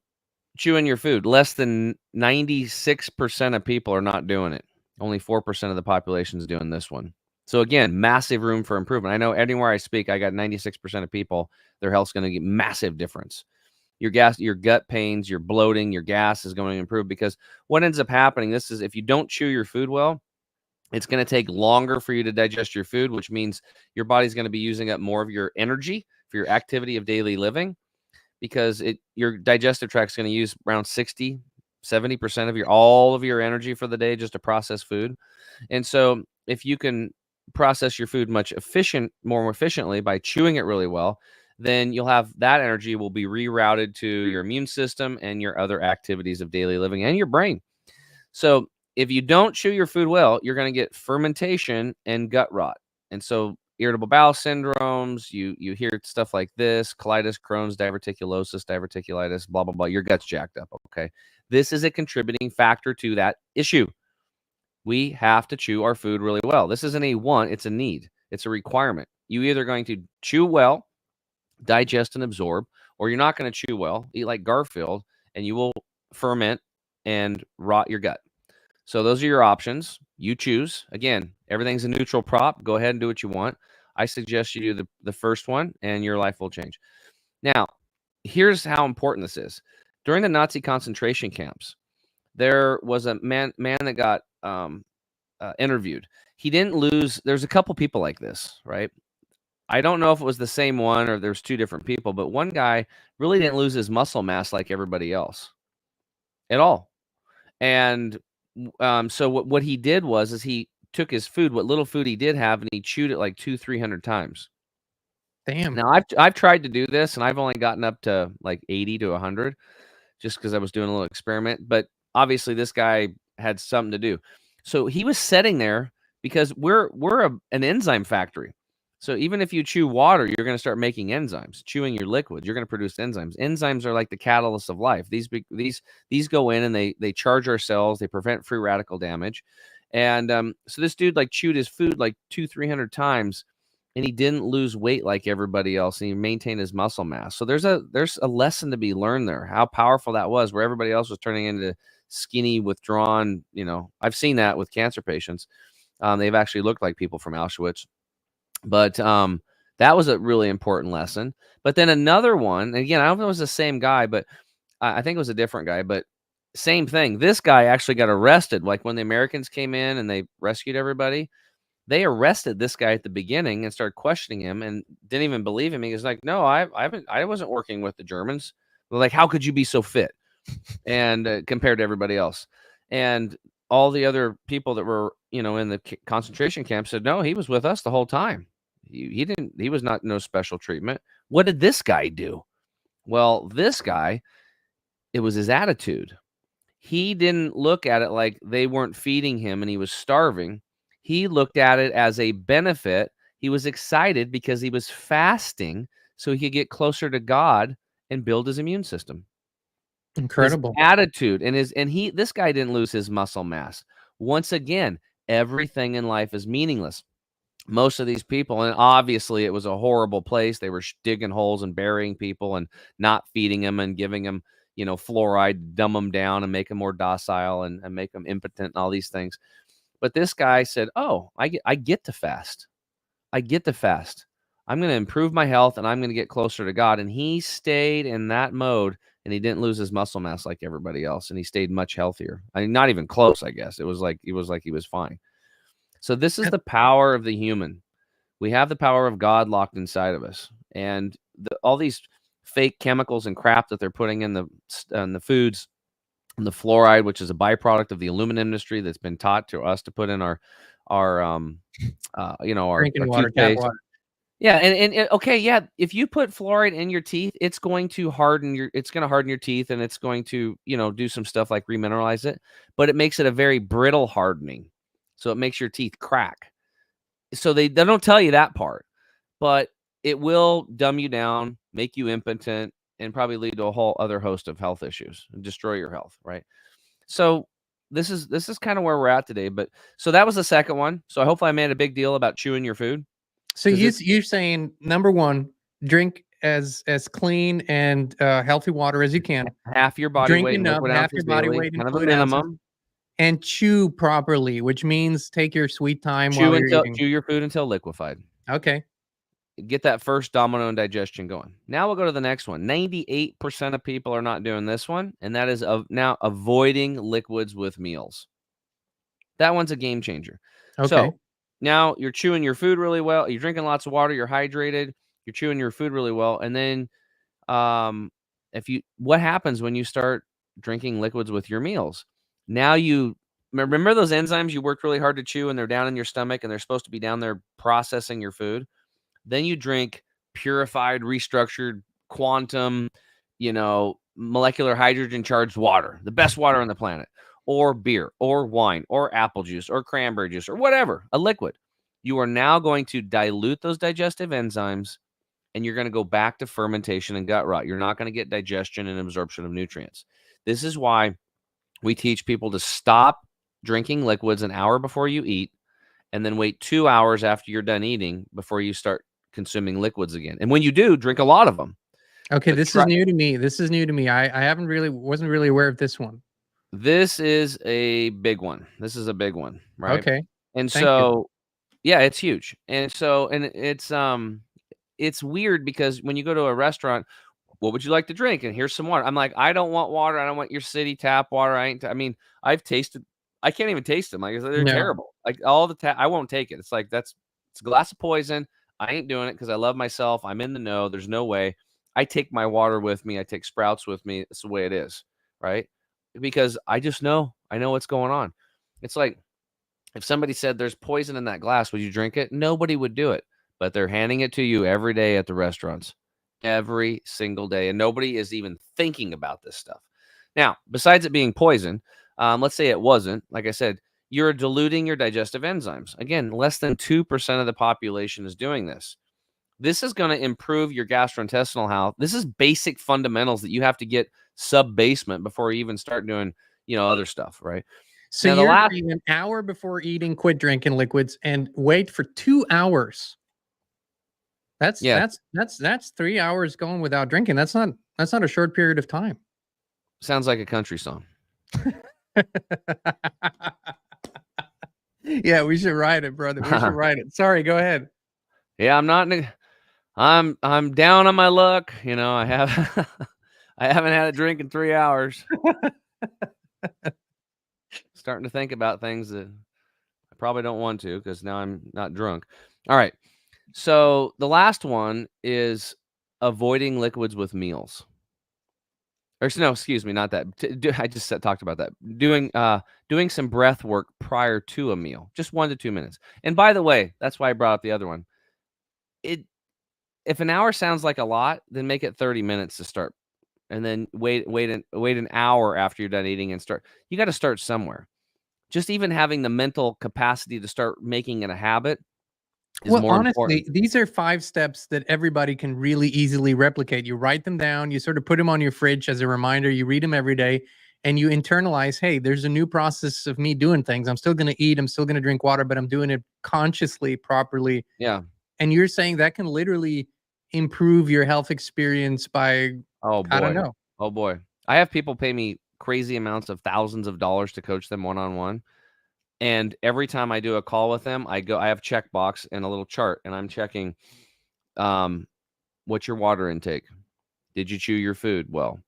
Speaker 3: chewing your food, less than 96% of people are not doing it. Only 4% of the population is doing this one. So again, massive room for improvement. I know anywhere I speak, I got 96% of people, their health's going to get massive difference. Your gut pains, your bloating, your gas is going to improve, because what ends up happening, this is, if you don't chew your food well, it's going to take longer for you to digest your food, which means your body's going to be using up more of your energy for your activity of daily living, because your digestive tract is going to use around 60, 70% of all of your energy for the day just to process food. And so if you can process your food more efficiently by chewing it really well, then you'll have that energy will be rerouted to your immune system and your other activities of daily living and your brain. So if you don't chew your food well, you're going to get fermentation and gut rot. And so irritable bowel syndromes, you hear stuff like this: colitis, Crohn's, diverticulitis, blah, blah, blah. Your gut's jacked up, okay? This is a contributing factor to that issue. We have to chew our food really well. This isn't a want, it's a need. It's a requirement. You either going to chew well, digest and absorb, or you're not going to chew well, eat like Garfield, and you will ferment and rot your gut. So those are your options. You choose. Again, everything's a neutral prop. Go ahead and do what you want. I suggest you do the first one, and your life will change. Now, here's how important this is. During the Nazi concentration camps, there was a man that got interviewed. He didn't lose. There's a couple people like this, right? I don't know if it was the same one or there's 2 different people, but one guy really didn't lose his muscle mass like everybody else at all. And so what he did was he took his food, what little food he did have, and he chewed it like 200-300 times.
Speaker 2: Damn.
Speaker 3: Now I've tried to do this, and I've only gotten up to like 80 to 100, just because I was doing a little experiment. But obviously this guy had something to do. So he was sitting there, because we're an enzyme factory. So even if you chew water, you're going to start making enzymes. Chewing your liquids, you're going to produce enzymes. Enzymes are like the catalyst of life. These go in and they charge our cells. They prevent free radical damage. And so this dude like chewed his food like 200-300 times, and he didn't lose weight like everybody else, and he maintained his muscle mass. So there's a lesson to be learned there, how powerful that was, where everybody else was turning into skinny, withdrawn. I've seen that with cancer patients. They've actually looked like people from Auschwitz. But that was a really important lesson. But then another one, and again, I don't know if it was the same guy, but I think it was a different guy, but same thing. This guy actually got arrested. Like when the Americans came in and they rescued everybody, they arrested this guy at the beginning and started questioning him and didn't even believe him. He was like, no, I wasn't working with the Germans. They're like, how could you be so fit? And compared to everybody else. And all the other people that were, in the concentration camp said, no, he was with us the whole time. He was not no special treatment. What did this guy do? Well, this guy, it was his attitude. He didn't look at it like they weren't feeding him and he was starving. He looked at it as a benefit. He was excited because he was fasting so he could get closer to God and build his immune system.
Speaker 2: Incredible.
Speaker 3: His attitude this guy didn't lose his muscle mass. Once again, everything in life is meaningless. Most of these people, and obviously it was a horrible place. They were digging holes and burying people and not feeding them and giving them, fluoride, dumb them down and make them more docile and make them impotent and all these things. But this guy said, oh, I get to fast. I get to fast. I'm going to improve my health and I'm going to get closer to God. And he stayed in that mode and he didn't lose his muscle mass like everybody else. And he stayed much healthier. I mean, not even close, I guess. It was like he was fine. So this is the power of the human. We have the power of God locked inside of us. And all these fake chemicals and crap that they're putting in the foods, and the fluoride, which is a byproduct of the aluminum industry that's been taught to us to put in our
Speaker 2: Drinking water, tap
Speaker 3: toothpaste.
Speaker 2: water.
Speaker 3: Yeah, and okay, yeah. If you put fluoride in your teeth, it's going to harden your teeth, and it's going to do some stuff like remineralize it, but it makes it a very brittle hardening, so it makes your teeth crack. So they don't tell you that part, but it will dumb you down, make you impotent, and probably lead to a whole other host of health issues and destroy your health, right? So this is kind of where we're at today. But so that was the second one. So hopefully I made a big deal about chewing your food.
Speaker 2: So you're saying, number one, drink as clean and healthy water as you can.
Speaker 3: Half your body weight,
Speaker 2: enough, half your body weight in
Speaker 3: kind of a
Speaker 2: fluid
Speaker 3: minimum.
Speaker 2: ounces, and chew properly, which means take your sweet time
Speaker 3: Chew
Speaker 2: while you're eating.
Speaker 3: Chew your food until liquefied.
Speaker 2: Okay.
Speaker 3: Get that first domino and digestion going. Now we'll go to the next one. 98% of people are not doing this one, and that is now avoiding liquids with meals. That one's a game changer.
Speaker 2: Okay.
Speaker 3: So now you're chewing your food really well. You're drinking lots of water. You're hydrated. You're chewing your food really well. And then what happens when you start drinking liquids with your meals? Now you remember those enzymes you worked really hard to chew and they're down in your stomach and they're supposed to be down there processing your food. Then you drink purified, restructured, quantum, molecular hydrogen charged water, the best water on the planet, or beer, or wine, or apple juice, or cranberry juice, or whatever, a liquid. You are now going to dilute those digestive enzymes, and you're going to go back to fermentation and gut rot. You're not going to get digestion and absorption of nutrients. This is why we teach people to stop drinking liquids an hour before you eat, and then wait 2 hours after you're done eating before you start consuming liquids again. And when you do, drink a lot of them.
Speaker 2: Okay, this is new to me. I wasn't really aware of this one.
Speaker 3: This is a big one. Right?
Speaker 2: Okay.
Speaker 3: And so, yeah, it's huge. And so, and it's weird because when you go to a restaurant, what would you like to drink? And here's some water. I'm like, I don't want water. I don't want your city tap water. I've tasted. I can't even taste them. Like they're terrible. Like all the I won't take it. It's like it's a glass of poison. I ain't doing it because I love myself. I'm in the know. There's no way. I take my water with me. I take Sprouts with me. It's the way it is, right? Because I just know. I know what's going on. It's like if somebody said there's poison in that glass, would you drink it? Nobody would do it. But they're handing it to you every day at the restaurants. Every single day. And nobody is even thinking about this stuff. Now, besides it being poison, let's say it wasn't. Like I said, you're diluting your digestive enzymes. Again, less than 2% of the population is doing this. This is going to improve your gastrointestinal health. This is basic fundamentals that you have to get sub-basement before you even start doing, other stuff, right?
Speaker 2: So now, you're saying an hour before eating, quit drinking liquids and wait for 2 hours. That's 3 hours going without drinking. That's not a short period of time.
Speaker 3: Sounds like a country song.
Speaker 2: Yeah, we should write it, brother. We should write it. Sorry, go ahead.
Speaker 3: Yeah, I'm down on my luck. You know, I haven't had a drink in 3 hours. Starting to think about things that I probably don't want to, because now I'm not drunk. All right. So the last one is avoiding liquids with meals. Or no, excuse me, not that. I just talked about that. Doing some breath work prior to a meal, just 1 to 2 minutes. And by the way, that's why I brought up the other one. If an hour sounds like a lot, then make it 30 minutes to start, and then wait an hour after you're done eating and start. You got to start somewhere. Just even having the mental capacity to start making it a habit is more
Speaker 2: honestly,
Speaker 3: important.
Speaker 2: These are 5 steps that everybody can really easily replicate. You write them down, you sort of put them on your fridge as a reminder, you read them every day, and you internalize, hey, there's a new process of me doing things. I'm still going to eat, I'm still going to drink water, but I'm doing it consciously, properly.
Speaker 3: Yeah.
Speaker 2: And you're saying that can literally improve your health experience by,
Speaker 3: Oh boy.
Speaker 2: I don't know.
Speaker 3: Oh boy. I have people pay me crazy amounts of thousands of dollars to coach them one-on-one. And every time I do a call with them, I have checkbox and a little chart, and I'm checking, what's your water intake? Did you chew your food well?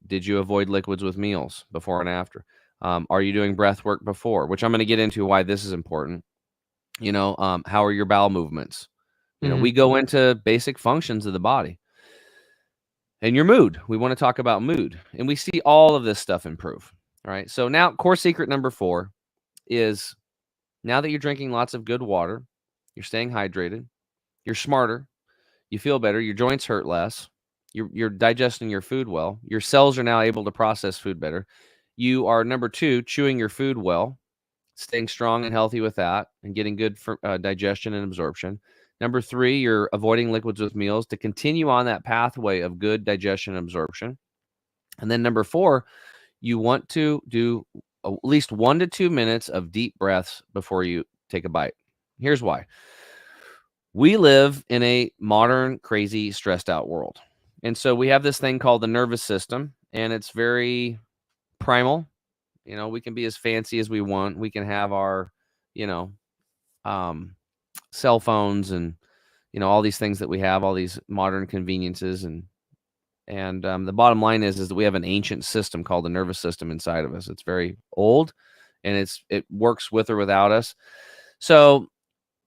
Speaker 3: Did you avoid liquids with meals before and after? Are you doing breath work before? Which I'm going to get into why this is important. You know, how are your bowel movements? You know, we go into basic functions of the body. And your mood. We want to talk about mood. And we see all of this stuff improve. All right. So now, core secret number 4 is, now that you're drinking lots of good water, you're staying hydrated, you're smarter, you feel better, your joints hurt less, you're digesting your food well, your cells are now able to process food better. You are, number 2, chewing your food well, staying strong and healthy with that, and getting good for digestion and absorption. Number 3, you're avoiding liquids with meals to continue on that pathway of good digestion and absorption. And then number 4, you want to do at least 1 to 2 minutes of deep breaths before you take a bite. Here's why. We live in a modern, crazy, stressed out world. And so we have this thing called the nervous system, and it's very primal. You know, we can be as fancy as we want. We can have our, cell phones and, all these things that we have, all these modern conveniences. And the bottom line is that we have an ancient system called the nervous system inside of us. It's very old, and it works with or without us. So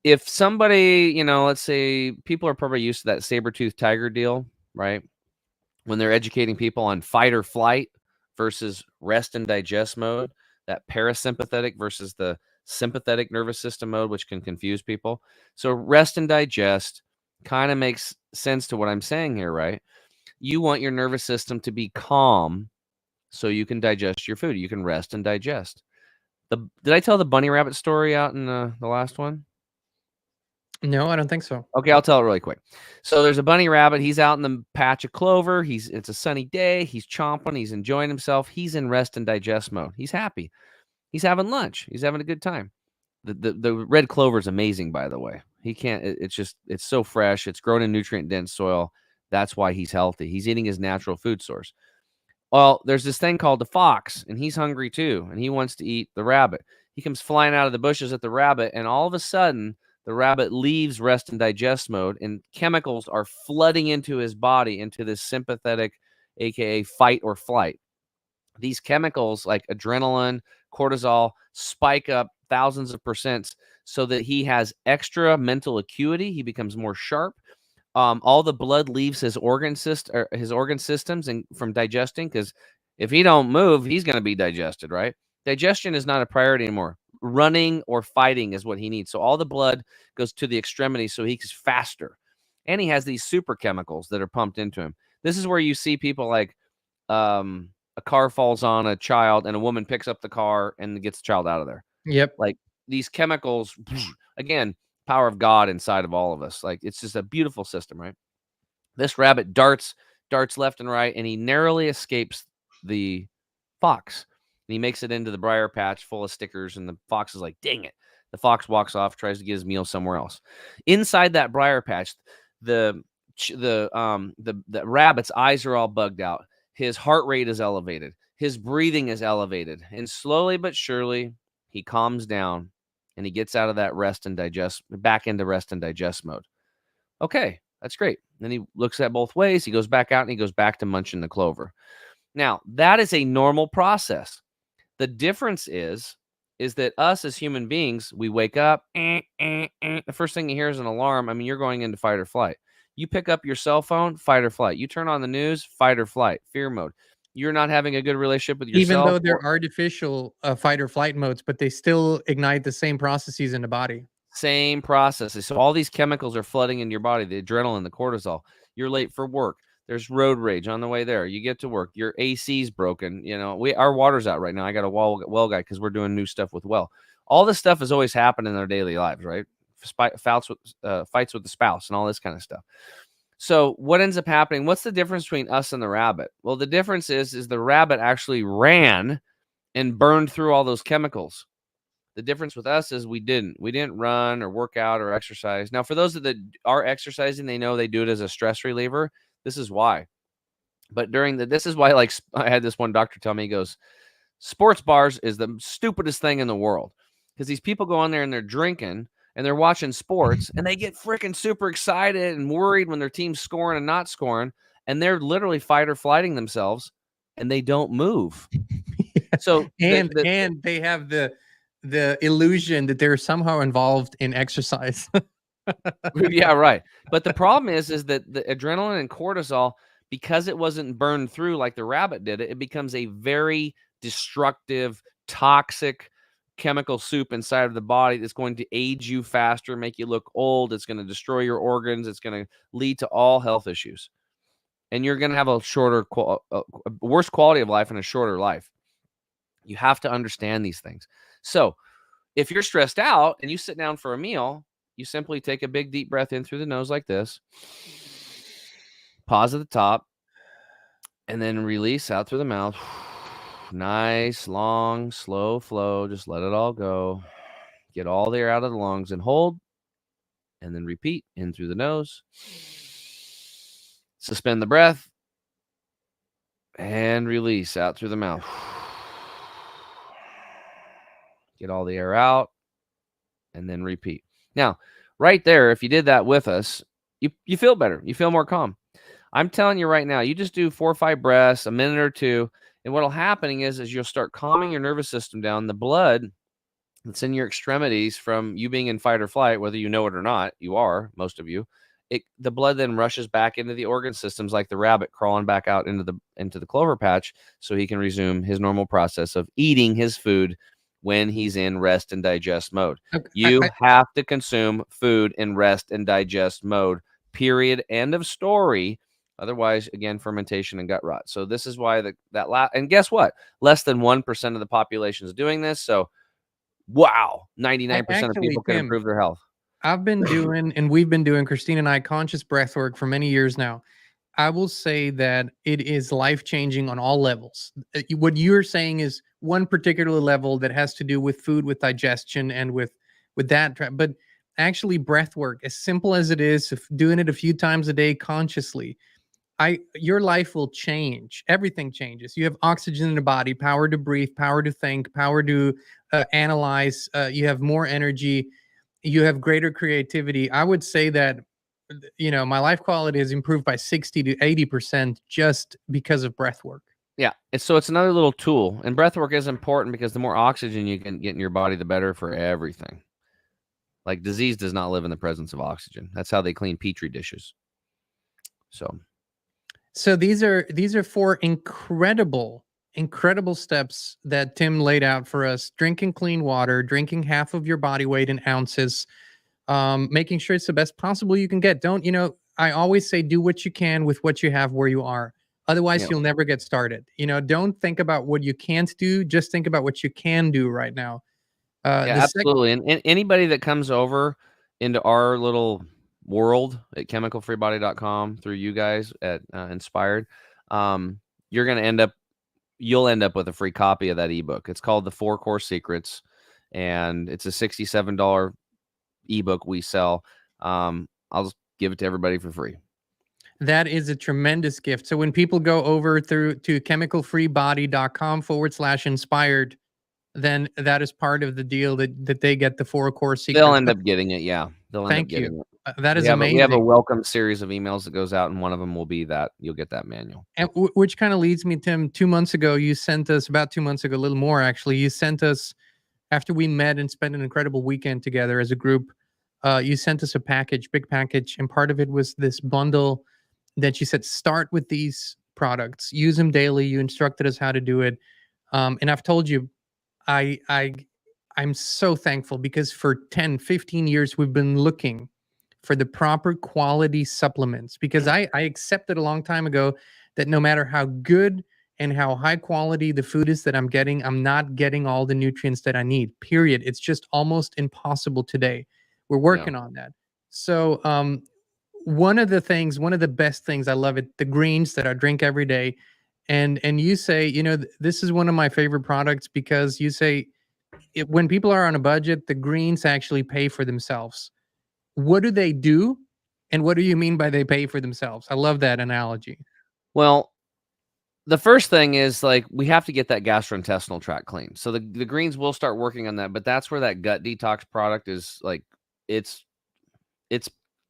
Speaker 3: if somebody, let's say people are probably used to that saber-toothed tiger deal, right? When they're educating people on fight or flight versus rest and digest mode, that parasympathetic versus the sympathetic nervous system mode, which can confuse people. So rest and digest kind of makes sense to what I'm saying here, right? You want your nervous system to be calm so you can digest your food. You can rest and digest. Did I tell the bunny rabbit story out in the last one?
Speaker 2: No, I don't think so.
Speaker 3: Okay, I'll tell it really quick. So there's a bunny rabbit. He's out in the patch of clover. It's a sunny day. He's chomping. He's enjoying himself. He's in rest and digest mode. He's happy. He's having lunch. He's having a good time. The red clover is amazing, by the way. It's so fresh. It's grown in nutrient dense soil. That's why he's healthy. He's eating his natural food source. Well, there's this thing called the fox, and he's hungry too, and he wants to eat the rabbit. He comes flying out of the bushes at the rabbit, and all of a sudden, the rabbit leaves rest and digest mode, and chemicals are flooding into his body, into this sympathetic, aka fight or flight. These chemicals like adrenaline, cortisol, spike up thousands of percents so that he has extra mental acuity. He becomes more sharp. All the blood leaves his organ systems and from digesting, because if he don't move, he's going to be digested, right? Digestion is not a priority anymore. Running or fighting is what he needs. So all the blood goes to the extremities so he's faster. And he has these super chemicals that are pumped into him. This is where you see people like a car falls on a child and a woman picks up the car and gets the child out of there.
Speaker 2: Yep.
Speaker 3: Like these chemicals, again, power of God inside of all of us. Like it's just a beautiful system, right? This rabbit darts left and right, and he narrowly escapes the fox. And he makes it into the briar patch full of stickers, and the fox is like, dang it. The fox walks off, tries to get his meal somewhere else. Inside that briar patch, the rabbit's eyes are all bugged out. His heart rate is elevated. His breathing is elevated. And slowly but surely, he calms down and he gets out of that back into rest and digest mode. Okay, that's great. Then he looks at both ways. He goes back out and he goes back to munching the clover. Now, that is a normal process. The difference is that us as human beings, we wake up, the first thing you hear is an alarm. I mean, you're going into fight or flight. You pick up your cell phone, fight or flight. You turn on the news, fight or flight, fear mode. You're not having a good relationship with yourself.
Speaker 2: Even though they're artificial fight or flight modes, but they still ignite the same processes in the body.
Speaker 3: Same processes. So all these chemicals are flooding in your body, the adrenaline, the cortisol. You're late for work. There's road rage on the way there. You get to work. Your AC's broken. You know, our water's out right now. I got a well guy because we're doing new stuff with well. All this stuff has always happened in our daily lives, right? Fights with the spouse and all this kind of stuff. So what ends up happening? What's the difference between us and the rabbit? Well, the difference is the rabbit actually ran and burned through all those chemicals. The difference with us is we didn't run or work out or exercise. Now, for those that are exercising, they know they do it as a stress reliever. This is why. But this is why, like, I had this one doctor tell me, he goes, sports bars is the stupidest thing in the world, because these people go on there and they're drinking and they're watching sports and they get freaking super excited and worried when their team's scoring and not scoring. And they're literally fight or flighting themselves and they don't move. So,
Speaker 2: and they have the illusion that they're somehow involved in exercise.
Speaker 3: Yeah, right. But the problem is that the adrenaline and cortisol, because it wasn't burned through like the rabbit did, it becomes a very destructive, toxic chemical soup inside of the body that's going to age you faster, make you look old. It's going to destroy your organs. It's going to lead to all health issues. And you're going to have a worse quality of life and a shorter life. You have to understand these things. So if you're stressed out and you sit down for a meal, you simply take a big deep breath in through the nose like this, pause at the top, and then release out through the mouth. Nice, long, slow flow. Just let it all go. Get all the air out of the lungs and hold, and then repeat in through the nose. Suspend the breath and release out through the mouth. Get all the air out and then repeat. Now, right there, if you did that with us, you feel better. You feel more calm. I'm telling you right now, you just do 4 or 5 breaths, a minute or two, and what'll happen is you'll start calming your nervous system down. The blood that's in your extremities from you being in fight or flight, whether you know it or not, you are, most of you, the blood then rushes back into the organ systems like the rabbit crawling back out into the clover patch so he can resume his normal process of eating his food when he's in rest and digest mode. You have to consume food in rest and digest mode, period, end of story. Otherwise, again, fermentation and gut rot. So this is why and guess what? Less than 1% of the population is doing this. So, wow, 99% of people can improve their health.
Speaker 2: I've been doing, and we've been doing, Christine and I, conscious breath work for many years now. I will say that it is life-changing on all levels. What you're saying is one particular level that has to do with food, with digestion, and with that. But actually, breath work, as simple as it is, if doing it a few times a day consciously, your life will change. Everything changes. You have oxygen in the body, power to breathe, power to think, power to analyze. You have more energy. You have greater creativity. I would say that, my life quality has improved by 60 to 80% just because of breath work.
Speaker 3: Yeah. So it's another little tool. And breath work is important because the more oxygen you can get in your body, the better for everything. Like, disease does not live in the presence of oxygen. That's how they clean Petri dishes.
Speaker 2: So these are 4 incredible steps that Tim laid out for us. Drinking clean water, drinking half of your body weight in ounces, making sure it's the best possible you can get. I always say, do what you can with what you have where you are. Otherwise, you'll never get started. Don't think about what you can't do. Just think about what you can do right now.
Speaker 3: Absolutely. And anybody that comes over into our little world at chemicalfreebody.com through you guys at Inspired, you'll end up with a free copy of that ebook. It's called The 4 Core Secrets. and it's a $67 ebook we sell. I'll just give it to everybody for free.
Speaker 2: That is a tremendous gift. So when people go over to chemicalfreebody.com/inspired, then that is part of the deal that they get the 4-course secret.
Speaker 3: They'll end up getting it. Yeah. They'll end up
Speaker 2: Thank
Speaker 3: getting
Speaker 2: you.
Speaker 3: it.
Speaker 2: That is
Speaker 3: We have a
Speaker 2: amazing.
Speaker 3: welcome series of emails that goes out, and one of them will be that you'll get that manual.
Speaker 2: And which kind of leads me, Tim, 2 months ago, you sent us, about 2 months ago, a little more actually, you sent us, after we met and spent an incredible weekend together as a group, you sent us a package, big package, and part of it was this bundle that you said, start with these products, use them daily. You instructed us how to do it. And I've told you, I'm so thankful, because for 10, 15 years, we've been looking for the proper quality supplements, because I accepted a long time ago that no matter how good and how high quality the food is that I'm getting, I'm not getting all the nutrients that I need, period. It's just almost impossible today. We're working on that. So one of the best things, I love it, the greens that I drink every day. And you say, this is one of my favorite products, because you say when people are on a budget, the greens actually pay for themselves. What do they do? And what do you mean by they pay for themselves? I love that analogy.
Speaker 3: Well, the first thing is, like, we have to get that gastrointestinal tract clean. So the greens will start working on that, but that's where that gut detox product is, like, it's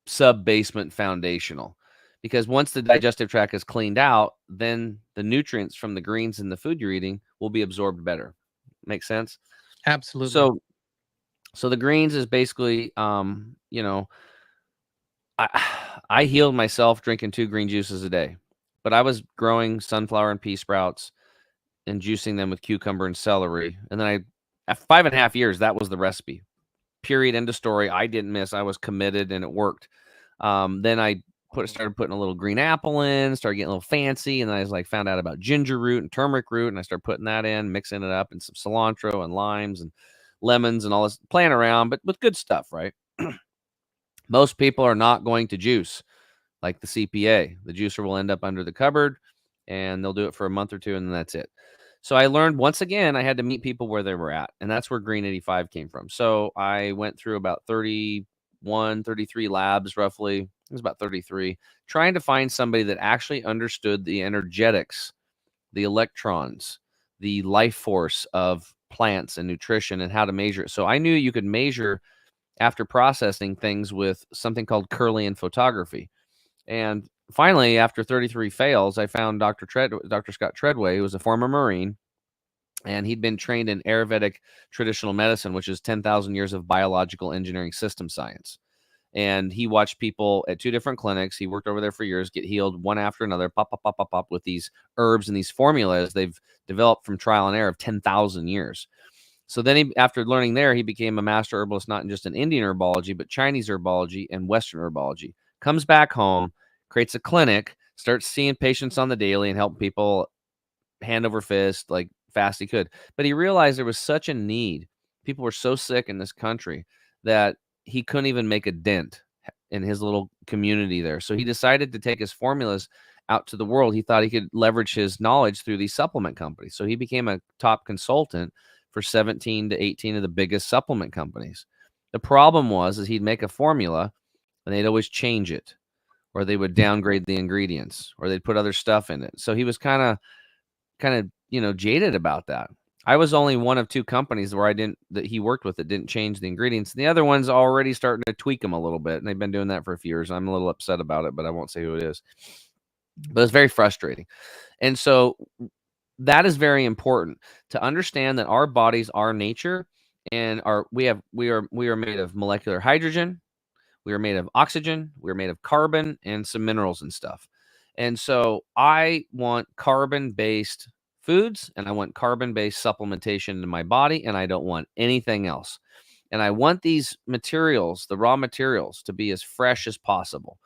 Speaker 3: sub-basement foundational, because once the digestive tract is cleaned out, then the nutrients from the greens and the food you're eating will be absorbed better. Make sense?
Speaker 2: Absolutely.
Speaker 3: So the greens is basically, I healed myself drinking 2 green juices a day, but I was growing sunflower and pea sprouts and juicing them with cucumber and celery. And then at 5.5 years, that was the recipe. Period. End of story. I didn't miss. I was committed, and it worked. Then I started putting a little green apple in, started getting a little fancy, and then I was like, found out about ginger root and turmeric root, and I started putting that in, mixing it up, and some cilantro and limes and lemons and all this, playing around, but with good stuff, right? Most people are not going to juice like the CPA. The juicer will end up under the cupboard, and they'll do it for a month or two, and then that's it. So I learned, once again, I had to meet people where they were at, and that's where Green 85 came from. So I went through about 31, 33 labs, roughly. It was about 33, trying to find somebody that actually understood the energetics, the electrons, the life force of plants and nutrition, and how to measure it. So I knew you could measure, after processing, things with something called Kirlian photography. And finally, after 33 fails, I found Dr. Scott Treadway, who was a former Marine, and he'd been trained in Ayurvedic traditional medicine, which is 10,000 years of biological engineering system science. And he watched people at 2 different clinics. He worked over there for years, get healed one after another, pop, with these herbs and these formulas they've developed from trial and error of 10,000 years. So then after learning there, he became a master herbalist, not just in Indian herbology, but Chinese herbology and Western herbology. Comes back home, creates a clinic, starts seeing patients on the daily and helping people hand over fist, like fast he could. But he realized there was such a need. People were so sick in this country that he couldn't even make a dent in his little community there. So he decided to take his formulas out to the world. He thought he could leverage his knowledge through these supplement companies. So he became a top consultant for 17 to 18 of the biggest supplement companies. The problem was he'd make a formula and they'd always change it, or they would downgrade the ingredients, or they'd put other stuff in it. So he was kind of jaded about that. I was only one of 2 companies that he worked with that didn't change the ingredients. And the other one's already starting to tweak them a little bit, and they've been doing that for a few years. I'm a little upset about it, but I won't say who it is. But it's very frustrating. And so that is very important to understand, that our bodies are nature, and we are made of molecular hydrogen, we are made of oxygen, we are made of carbon, and some minerals and stuff. And so I want carbon-based foods, and I want carbon-based supplementation in my body, and I don't want anything else. And I want these materials, the raw materials, to be as fresh as possible.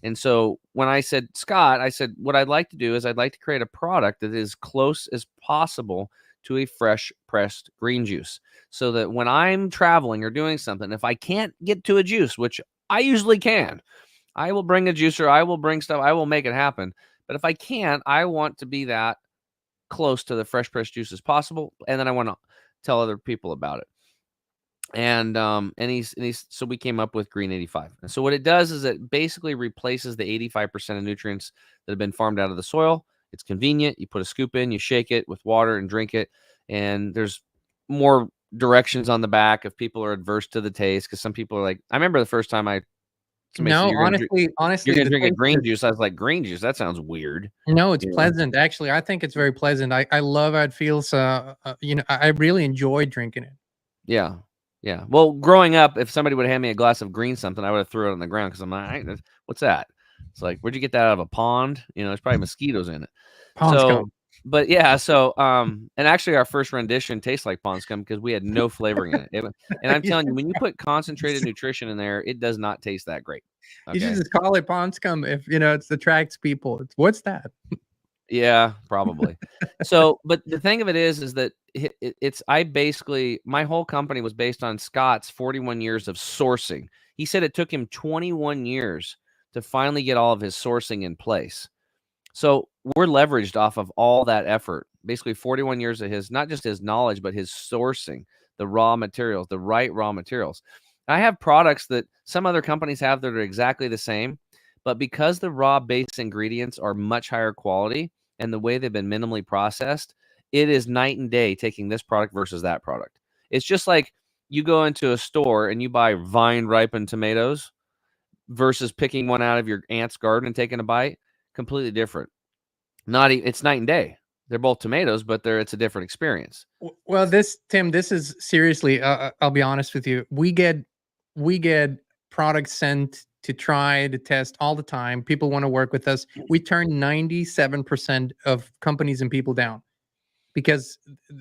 Speaker 3: And so when I said, Scott, I said, what I'd like to do is I'd like to create a product that is close as possible to a fresh pressed green juice, so that when I'm traveling or doing something, if I can't get to a juice, which I usually can, I will bring a juicer, I will bring stuff, I will make it happen. But if I can't, I want to be that close to the fresh pressed juice as possible. And then I want to tell other people about it. he's so we came up with Green 85. And so what it does is it basically replaces the 85% of nutrients that have been farmed out of the soil. It's convenient. You put a scoop in, you shake it with water and drink it. And there's more directions on the back if people are adverse to the taste, because some people are like, I remember the first time somebody said,
Speaker 2: No,
Speaker 3: you're
Speaker 2: honestly,
Speaker 3: gonna
Speaker 2: the
Speaker 3: drink a
Speaker 2: taste
Speaker 3: green juice. I was like, green juice? That sounds weird.
Speaker 2: no, it's
Speaker 3: You know?
Speaker 2: pleasant. Actually, I think it's very pleasant. I love how it feels. I really enjoy drinking it.
Speaker 3: Yeah. Yeah. Well, growing up, if somebody would hand me a glass of green something, I would have threw it on the ground because I'm like, what's that? It's like, where'd you get that out of a pond? There's probably mosquitoes in it.
Speaker 2: Pond
Speaker 3: So,
Speaker 2: scum.
Speaker 3: but yeah, so and actually our first rendition tastes like pond scum because we had no flavoring in it. And I'm telling you, when you put concentrated nutrition in there, it does not taste that great.
Speaker 2: You should
Speaker 3: Okay.
Speaker 2: just call it pond scum if it attracts people. What's that?
Speaker 3: Yeah, probably. So, but the thing of it is that my whole company was based on Scott's 41 years of sourcing. He said it took him 21 years to finally get all of his sourcing in place. So we're leveraged off of all that effort, basically 41 years of his, not just his knowledge, but his sourcing, the raw materials, the right raw materials. I have products that some other companies have that are exactly the same, but because the raw base ingredients are much higher quality and the way they've been minimally processed, it is night and day taking this product versus that product. It's just like you go into a store and you buy vine ripened tomatoes versus picking one out of your aunt's garden and taking a bite. Completely different. It's night and day. They're both tomatoes, but it's a different experience.
Speaker 2: Well, Tim, this is seriously. I'll be honest with you. We get products sent to try to test all the time. People want to work with us. We turn 97% of companies and people down because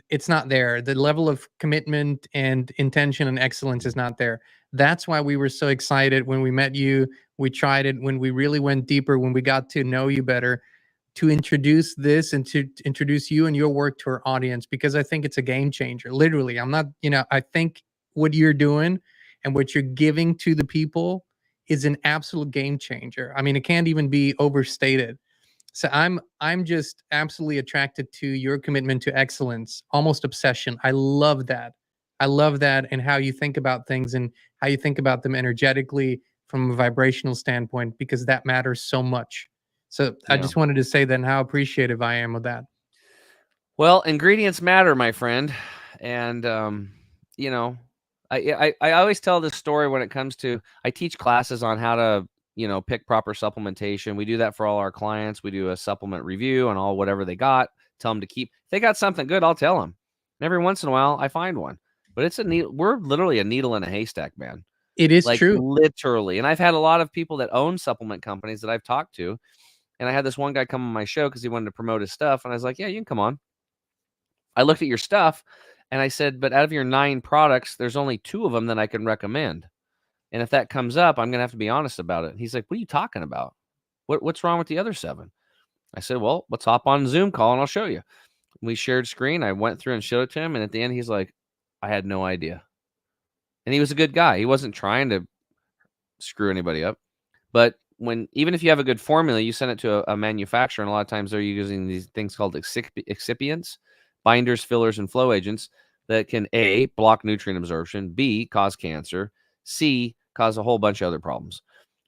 Speaker 2: it's not there. The level of commitment and intention and excellence is not there. That's why we were so excited when we met you. We tried it when we really went deeper, when we got to know you better, to introduce this and to introduce you and your work to our audience, because I think it's a game changer. Literally, I think what you're doing and what you're giving to the people is an absolute game changer. I mean, it can't even be overstated. So I'm just absolutely attracted to your commitment to excellence, almost obsession. I love that. I love that, and how you think about things and how you think about them energetically from a vibrational standpoint, because that matters so much. So I just wanted to say that and how appreciative I am of that.
Speaker 3: Well, ingredients matter, my friend. And, I always tell this story when it comes to, I teach classes on how to, pick proper supplementation. We do that for all our clients. We do a supplement review on whatever they got, tell them to keep. If they got something good, I'll tell them. And every once in a while I find one, but we're literally a needle in a haystack, man.
Speaker 2: It is
Speaker 3: like
Speaker 2: true.
Speaker 3: Literally. And I've had a lot of people that own supplement companies that I've talked to. And I had this one guy come on my show because he wanted to promote his stuff. And I was like, yeah, you can come on. I looked at your stuff and I said, but out of your 9 products, there's only 2 of them that I can recommend. And if that comes up, I'm going to have to be honest about it. He's like, what are you talking about? What's wrong with the other 7? I said, well, let's hop on Zoom call and I'll show you. We shared screen. I went through and showed it to him. And at the end, he's like, I had no idea. And he was a good guy. He wasn't trying to screw anybody up. But even if you have a good formula, you send it to a manufacturer, and a lot of times they're using these things called excipients, binders, fillers, and flow agents that can A, block nutrient absorption, B, cause cancer, C, cause a whole bunch of other problems,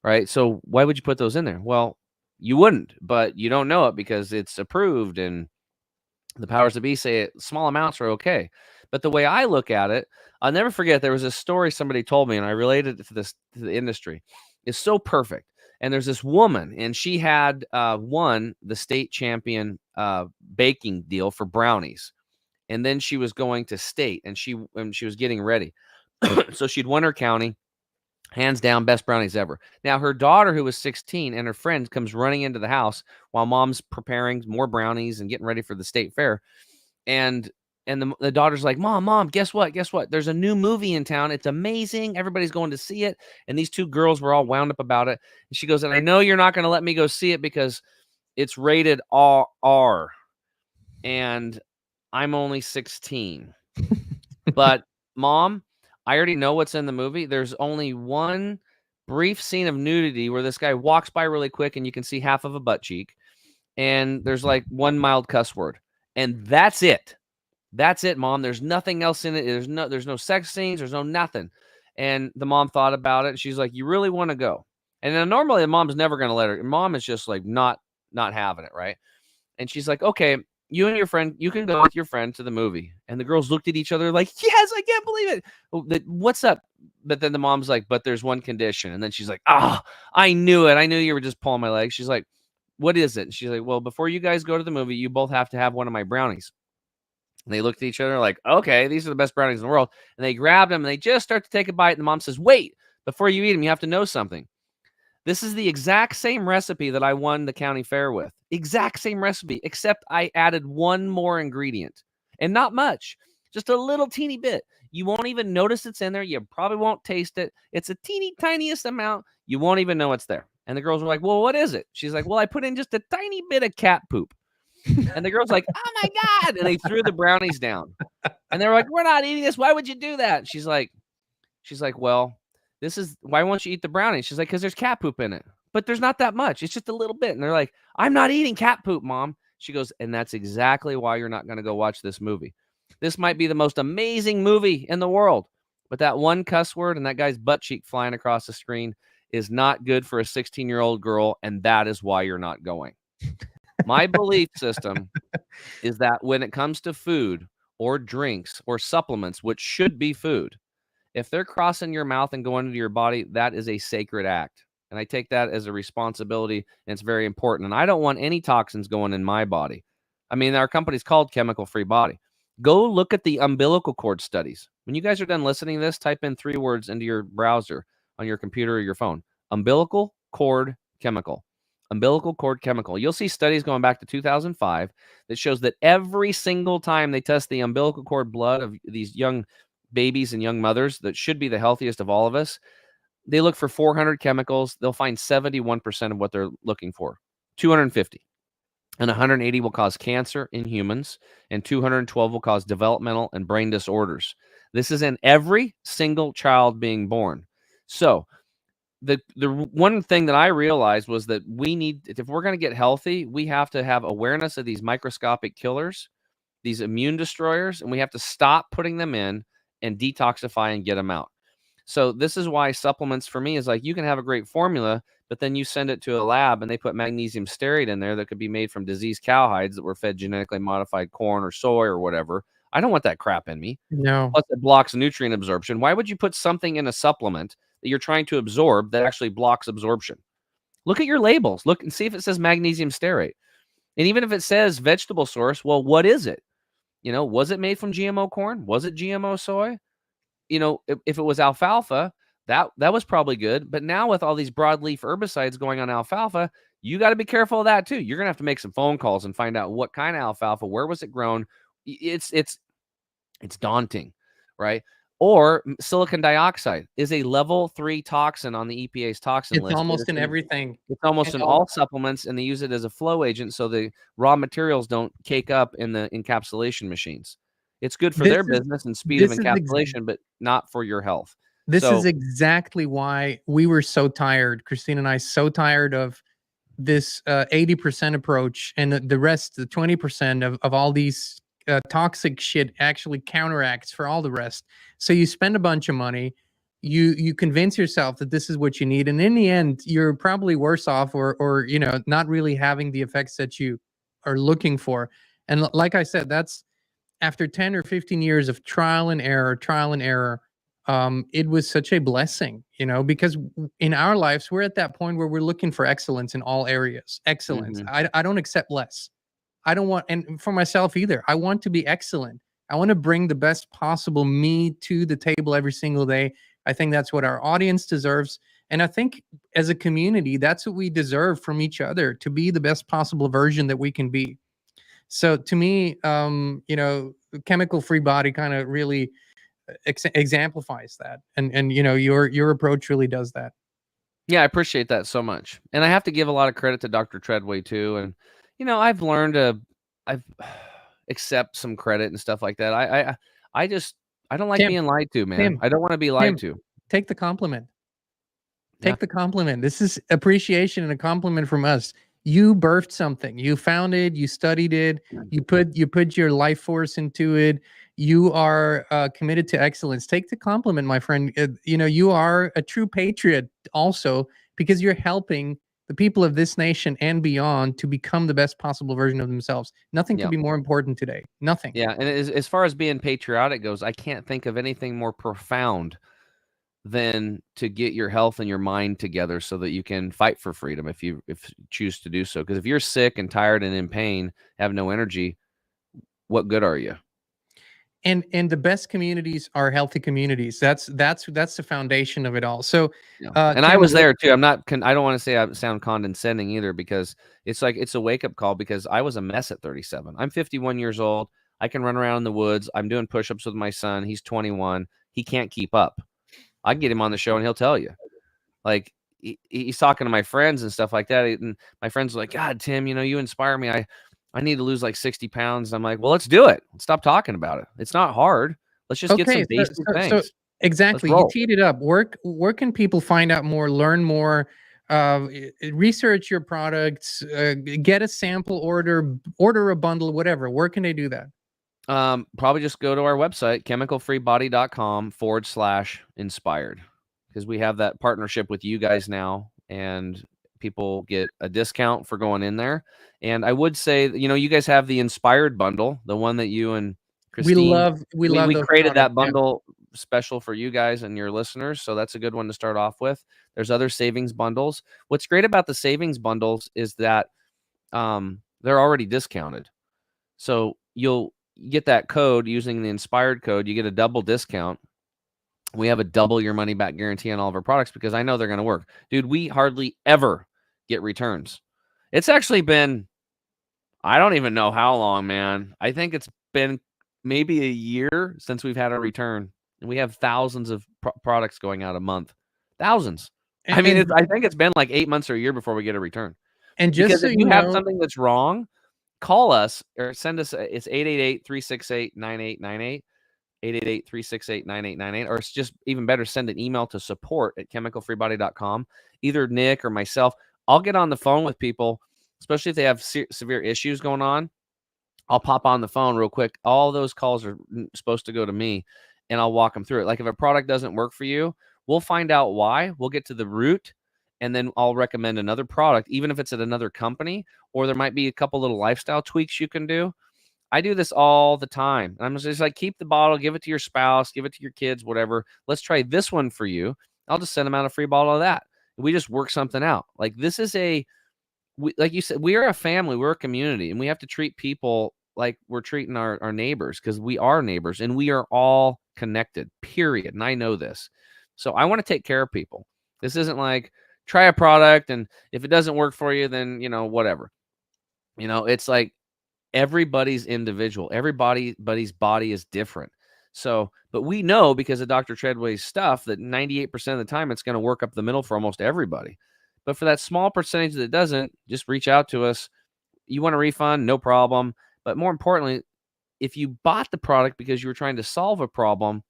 Speaker 3: right? So why would you put those in there? Well, you wouldn't, but you don't know it because it's approved and the powers that be say small amounts are okay. But the way I look at it, I'll never forget, there was a story somebody told me and I related it to the industry. It's so perfect. And there's this woman, and she had won the state champion baking deal for brownies. And then she was going to state, and she was getting ready. So she'd won her county, hands down, best brownies ever. Now, her daughter, who was 16, and her friend comes running into the house while mom's preparing more brownies and getting ready for the state fair. And the daughter's like, Mom, guess what? There's a new movie in town. It's amazing. Everybody's going to see it. And these 2 girls were all wound up about it. And she goes, and I know you're not going to let me go see it because it's rated R. And I'm only 16. But Mom, I already know what's in the movie. There's only one brief scene of nudity where this guy walks by really quick and you can see half of a butt cheek. And there's like one mild cuss word. And that's it. That's it, Mom. There's nothing else in it. There's no sex scenes. There's no nothing. And the mom thought about it. And she's like, you really want to go? And then normally the mom's never going to let her. Mom is just like not having it, right? And she's like, okay, you and your friend, you can go with your friend to the movie. And the girls looked at each other like, yes, I can't believe it. What's up? But then the mom's like, but there's one condition. And then she's like, I knew it. I knew you were just pulling my leg. She's like, what is it? And she's like, well, before you guys go to the movie, you both have to have one of my brownies. And they looked at each other like, okay, these are the best brownies in the world. And they grabbed them and they just start to take a bite. And the mom says, wait, before you eat them, you have to know something. This is the exact same recipe that I won the county fair with. Exact same recipe, except I added one more ingredient. And not much, just a little teeny bit. You won't even notice it's in there. You probably won't taste it. It's a teeny tiniest amount. You won't even know it's there. And the girls were like, well, what is it? She's like, well, I put in just a tiny bit of cat poop. And the girl's like, oh my God. And they threw the brownies down. And they're like, we're not eating this. Why would you do that? She's like, well, this is why won't you eat the brownie? She's like, because there's cat poop in it. But there's not that much. It's just a little bit. And they're like, I'm not eating cat poop, Mom. She goes, and that's exactly why you're not going to go watch this movie. This might be the most amazing movie in the world. But that one cuss word and that guy's butt cheek flying across the screen is not good for a 16-year-old girl. And that is why you're not going. My belief system is that when it comes to food or drinks or supplements, which should be food, if they're crossing your mouth and going into your body, that is a sacred act. And I take that as a responsibility, and it's very important. And I don't want any toxins going in my body. I mean, our company's called Chemical Free Body. Go look at the umbilical cord studies. When you guys are done listening to this, type in 3 words into your browser on your computer or your phone. Umbilical cord chemical. Umbilical cord chemical. You'll see studies going back to 2005 that shows that every single time they test the umbilical cord blood of these young babies and young mothers that should be the healthiest of all of us, they look for 400 chemicals. They'll find 71% of what they're looking for, 250. And 180 will cause cancer in humans, and 212 will cause developmental and brain disorders. This is in every single child being born. So the one thing that I realized was that we need, if we're going to get healthy, we have to have awareness of these microscopic killers, these immune destroyers, and we have to stop putting them in and detoxify and get them out. So this is why supplements for me is like, you can have a great formula, but then you send it to a lab and they put magnesium stearate in there that could be made from diseased cowhides that were fed genetically modified corn or soy or whatever. I don't want that crap in me.
Speaker 2: No.
Speaker 3: Plus it blocks nutrient absorption. Why would you put something in a supplement that you're trying to absorb that actually blocks absorption? Look at your labels. Look and see if it says magnesium stearate. And even if it says vegetable source, well, what is it? Was it made from GMO corn? Was it GMO soy? If it was alfalfa, that was probably good. But now with all these broadleaf herbicides going on alfalfa, you got to be careful of that too. You're going to have to make some phone calls and find out what kind of alfalfa, where was it grown? It's daunting, right? Or silicon dioxide is a level 3 toxin on the EPA's toxin list.
Speaker 2: It's almost in everything.
Speaker 3: It's almost in all supplements, and they use it as a flow agent so the raw materials don't cake up in the encapsulation machines. It's good for their business and speed of encapsulation, but not for your health.
Speaker 2: This is exactly why we were so tired, Christine and I, so tired of this 80% approach, and the rest, the 20% of all these toxic shit actually counteracts for all the rest. So you spend a bunch of money, you convince yourself that this is what you need, and in the end, you're probably worse off, or not really having the effects that you are looking for. And like I said, that's after 10 or 15 years of trial and error, it was such a blessing, because in our lives, we're at that point where we're looking for excellence in all areas. Excellence.
Speaker 3: Mm-hmm.
Speaker 2: I don't accept less. I don't want, and for myself either, I want to be excellent. I want to bring the best possible me to the table every single day. I think that's what our audience deserves. And I think as a community, that's what we deserve from each other, to be the best possible version that we can be. So to me, Chemical Free Body kind of really exemplifies that. And your approach really does that.
Speaker 3: Yeah, I appreciate that so much. And I have to give a lot of credit to Dr. Treadway too. And, I've learned I've accept some credit and stuff like that. I don't like being lied to, man.
Speaker 2: Tim,
Speaker 3: I don't want to be lied to.
Speaker 2: Take the compliment. Take the compliment. This is appreciation and a compliment from us. You birthed something. You found it. You studied it. You put your life force into it. You are committed to excellence. Take the compliment, my friend. You know, you are a true patriot also, because you're helping the people of this nation and beyond to become the best possible version of themselves. Nothing could
Speaker 3: Yeah.
Speaker 2: be more important today. Nothing.
Speaker 3: Yeah. And as far as being patriotic goes, I can't think of anything more profound than to get your health and your mind together so that you can fight for freedom if you choose to do so. Because if you're sick and tired and in pain, have no energy, what good are you?
Speaker 2: And the best communities are healthy communities. That's the foundation of it all. So
Speaker 3: Yeah. And I
Speaker 2: Tim,
Speaker 3: was there too. I don't want to say I sound condescending either, because it's like, it's a wake up call, because I was a mess at 37. I'm 51 years old. I can run around in the woods. I'm doing push-ups with my son. He's 21. He can't keep up. I can get him on the show and he'll tell you. Like, he's talking to my friends and stuff like that. And my friends are like, God, Tim, you know, you inspire me. I need to lose like 60 pounds. I'm like, well, let's do it. Let's stop talking about it. It's not hard. Let's just get some basic things.
Speaker 2: Exactly. You teed it up. Where can people find out more, learn more, research your products, get a sample order a bundle, whatever? Where can they do that?
Speaker 3: Probably just go to our website, chemicalfreebody.com/inspired, because we have that partnership with you guys now, and people get a discount for going in there. And I would say, you know, you guys have the Inspired bundle, the one that you and Christine,
Speaker 2: we love
Speaker 3: we
Speaker 2: those
Speaker 3: created that
Speaker 2: products, yeah.
Speaker 3: bundle special for you guys and your listeners. So that's a good one to start off with. There's other savings bundles. What's great about the savings bundles is that they're already discounted. So you'll get that code using the Inspired code. You get a double discount. We have a double your money back guarantee on all of our products, because I know they're going to work. Dude, we hardly ever get returns. It's actually been, I don't even know how long, man. I think it's been maybe a year since we've had a return. And we have thousands of products going out a month. Thousands. I mean, I think it's been like 8 months or a year before we get a return.
Speaker 2: And just
Speaker 3: because
Speaker 2: so
Speaker 3: if you
Speaker 2: you
Speaker 3: have
Speaker 2: know,
Speaker 3: something that's wrong, call us or send us. It's 888-368-9898. 888-368-9898. Or it's just even better, send an email to support@chemicalfreebody.com. Either Nick or myself. I'll get on the phone with people, especially if they have severe issues going on. I'll pop on the phone real quick. All those calls are supposed to go to me, and I'll walk them through it. Like if a product doesn't work for you, we'll find out why. We'll get to the root, and then I'll recommend another product, even if it's at another company, or there might be a couple little lifestyle tweaks you can do. I do this all the time. I'm just like, keep the bottle, give it to your spouse, give it to your kids, whatever. Let's try this one for you. I'll just send them out a free bottle of that. We just work something out. Like this is like you said, we are a family, we're a community, and we have to treat people like we're treating our neighbors, because we are neighbors and we are all connected, period. And I know this. So I want to take care of people. This isn't like try a product and if it doesn't work for you, then, you know, whatever. You know, it's like everybody's individual. Everybody's body is different. So, but we know because of Dr. Treadway's stuff that 98% of the time it's going to work up the middle for almost everybody. But for that small percentage that doesn't, just reach out to us. You want a refund? No problem. But more importantly, if you bought the product because you were trying to solve a problem,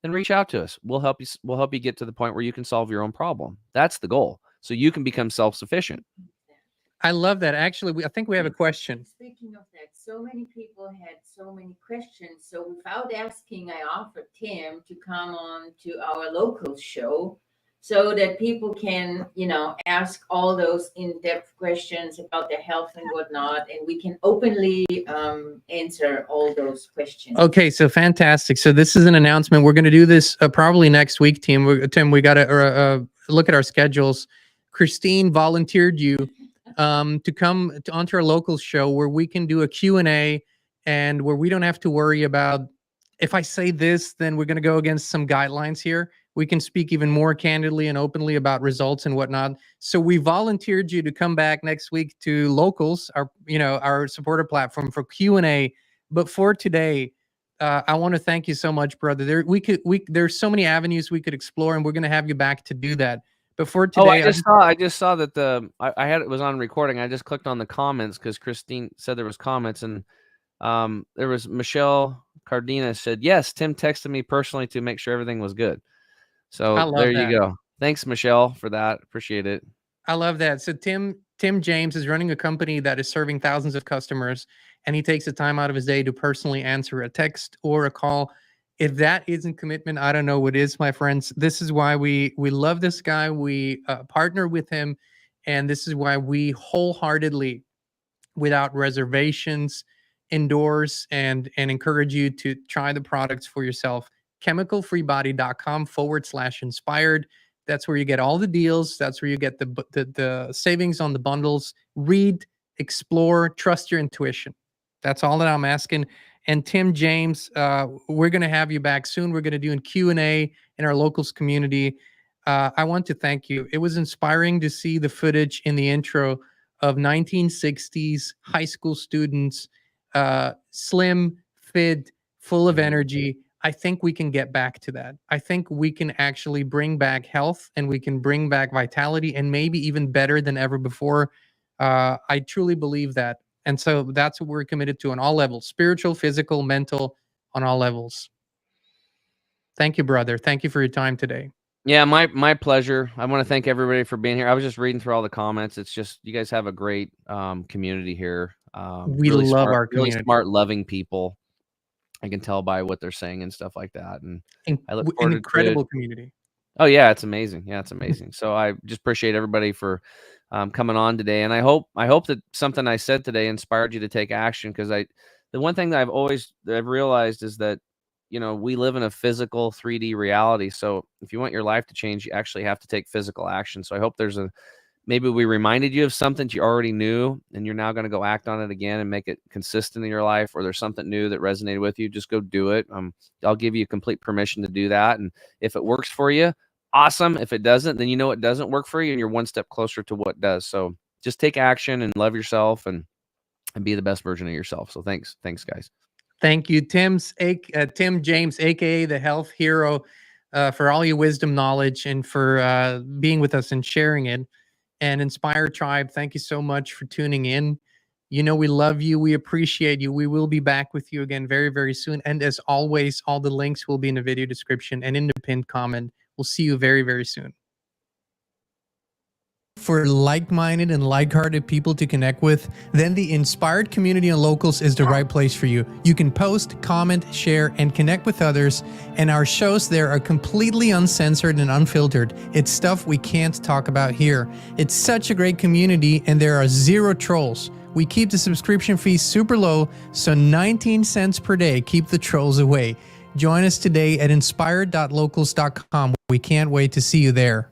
Speaker 3: then reach out to us. We'll help you get to the point where you can solve your own problem. That's the goal. So you can become self-sufficient.
Speaker 2: I love that. Actually, I think we have a question.
Speaker 4: Speaking of that, so many people had so many questions. So without asking, I offered Tim to come on to our local show so that people can, you know, ask all those in-depth questions about their health and whatnot, and we can openly answer all those questions.
Speaker 2: Okay, so fantastic. So this is an announcement. We're going to do this probably next week, Tim. Tim, we got to look at our schedules. Christine volunteered you to come onto our local show where we can do a Q&A and where we don't have to worry about, if I say this, then we're going to go against some guidelines here. We can speak even more candidly and openly about results and whatnot. So we volunteered you to come back next week to Locals, our supporter platform, for Q&A. But for today, I want to thank you so much, brother. There's so many avenues we could explore, and we're going to have you back to do that. Before today,
Speaker 3: I just saw that I had it was on recording. I just clicked on the comments because Christine said there was comments, and there was Michelle Cardenas said, yes, Tim texted me personally to make sure everything was good. So there you go. Thanks, Michelle, for that. Appreciate it.
Speaker 2: I love that. So Tim Tim James is running a company that is serving thousands of customers, and he takes the time out of his day to personally answer a text or a call. If that isn't commitment, I don't know what is, my friends. This is why we love this guy. We partner with him, and this is why we wholeheartedly, without reservations, endorse and encourage you to try the products for yourself. chemicalfreebody.com/inspired. That's where you get all the deals. That's where you get the savings on the bundles. Read, explore, trust your intuition. That's all that I'm asking. And Tim James, we're going to have you back soon. We're going to do a Q&A in our locals community. I want to thank you. It was inspiring to see the footage in the intro of 1960s high school students, slim, fit, full of energy. I think we can get back to that. I think we can actually bring back health, and we can bring back vitality, and maybe even better than ever before. I truly believe that. And so that's what we're committed to on all levels: spiritual, physical, mental, on all levels. Thank you, brother. Thank you for your time today.
Speaker 3: Yeah, my pleasure. I want to thank everybody for being here. I was just reading through all the comments. It's just, you guys have a great community here.
Speaker 2: We
Speaker 3: really
Speaker 2: love
Speaker 3: smart,
Speaker 2: our community.
Speaker 3: really smart, loving people. I can tell by what they're saying and stuff like that. And I look forward
Speaker 2: an incredible community.
Speaker 3: Oh yeah, it's amazing. Yeah, it's amazing. So I just appreciate everybody for coming on today, and I hope that something I said today inspired you to take action. Because the one thing that I've realized is that, you know, we live in a physical 3D reality. So if you want your life to change, you actually have to take physical action. So I hope maybe we reminded you of something you already knew, and you're now going to go act on it again and make it consistent in your life, or there's something new that resonated with you. Just go do it. I'll give you complete permission to do that. And if it works for you, awesome. If it doesn't, then you know it doesn't work for you, and you're one step closer to what does. So just take action and love yourself and be the best version of yourself. So thanks, guys.
Speaker 2: Thank you, Tim James, aka the Health Hero, for all your wisdom, knowledge, and for being with us and sharing it. And Inspire Tribe, thank you so much for tuning in. You know, we love you. We appreciate you. We will be back with you again very, very soon. And as always, all the links will be in the video description and in the pinned comment. We'll see you very, very soon. For like-minded and like-hearted people to connect with, then the Inspired community on Locals is the right place for you. You can post, comment, share, and connect with others, and our shows there are completely uncensored and unfiltered. It's stuff we can't talk about here. It's such a great community, and there are 0 trolls. We keep the subscription fee super low, so 19 cents per day. Keep the trolls away. Join us today at inspired.locals.com. We can't wait to see you there.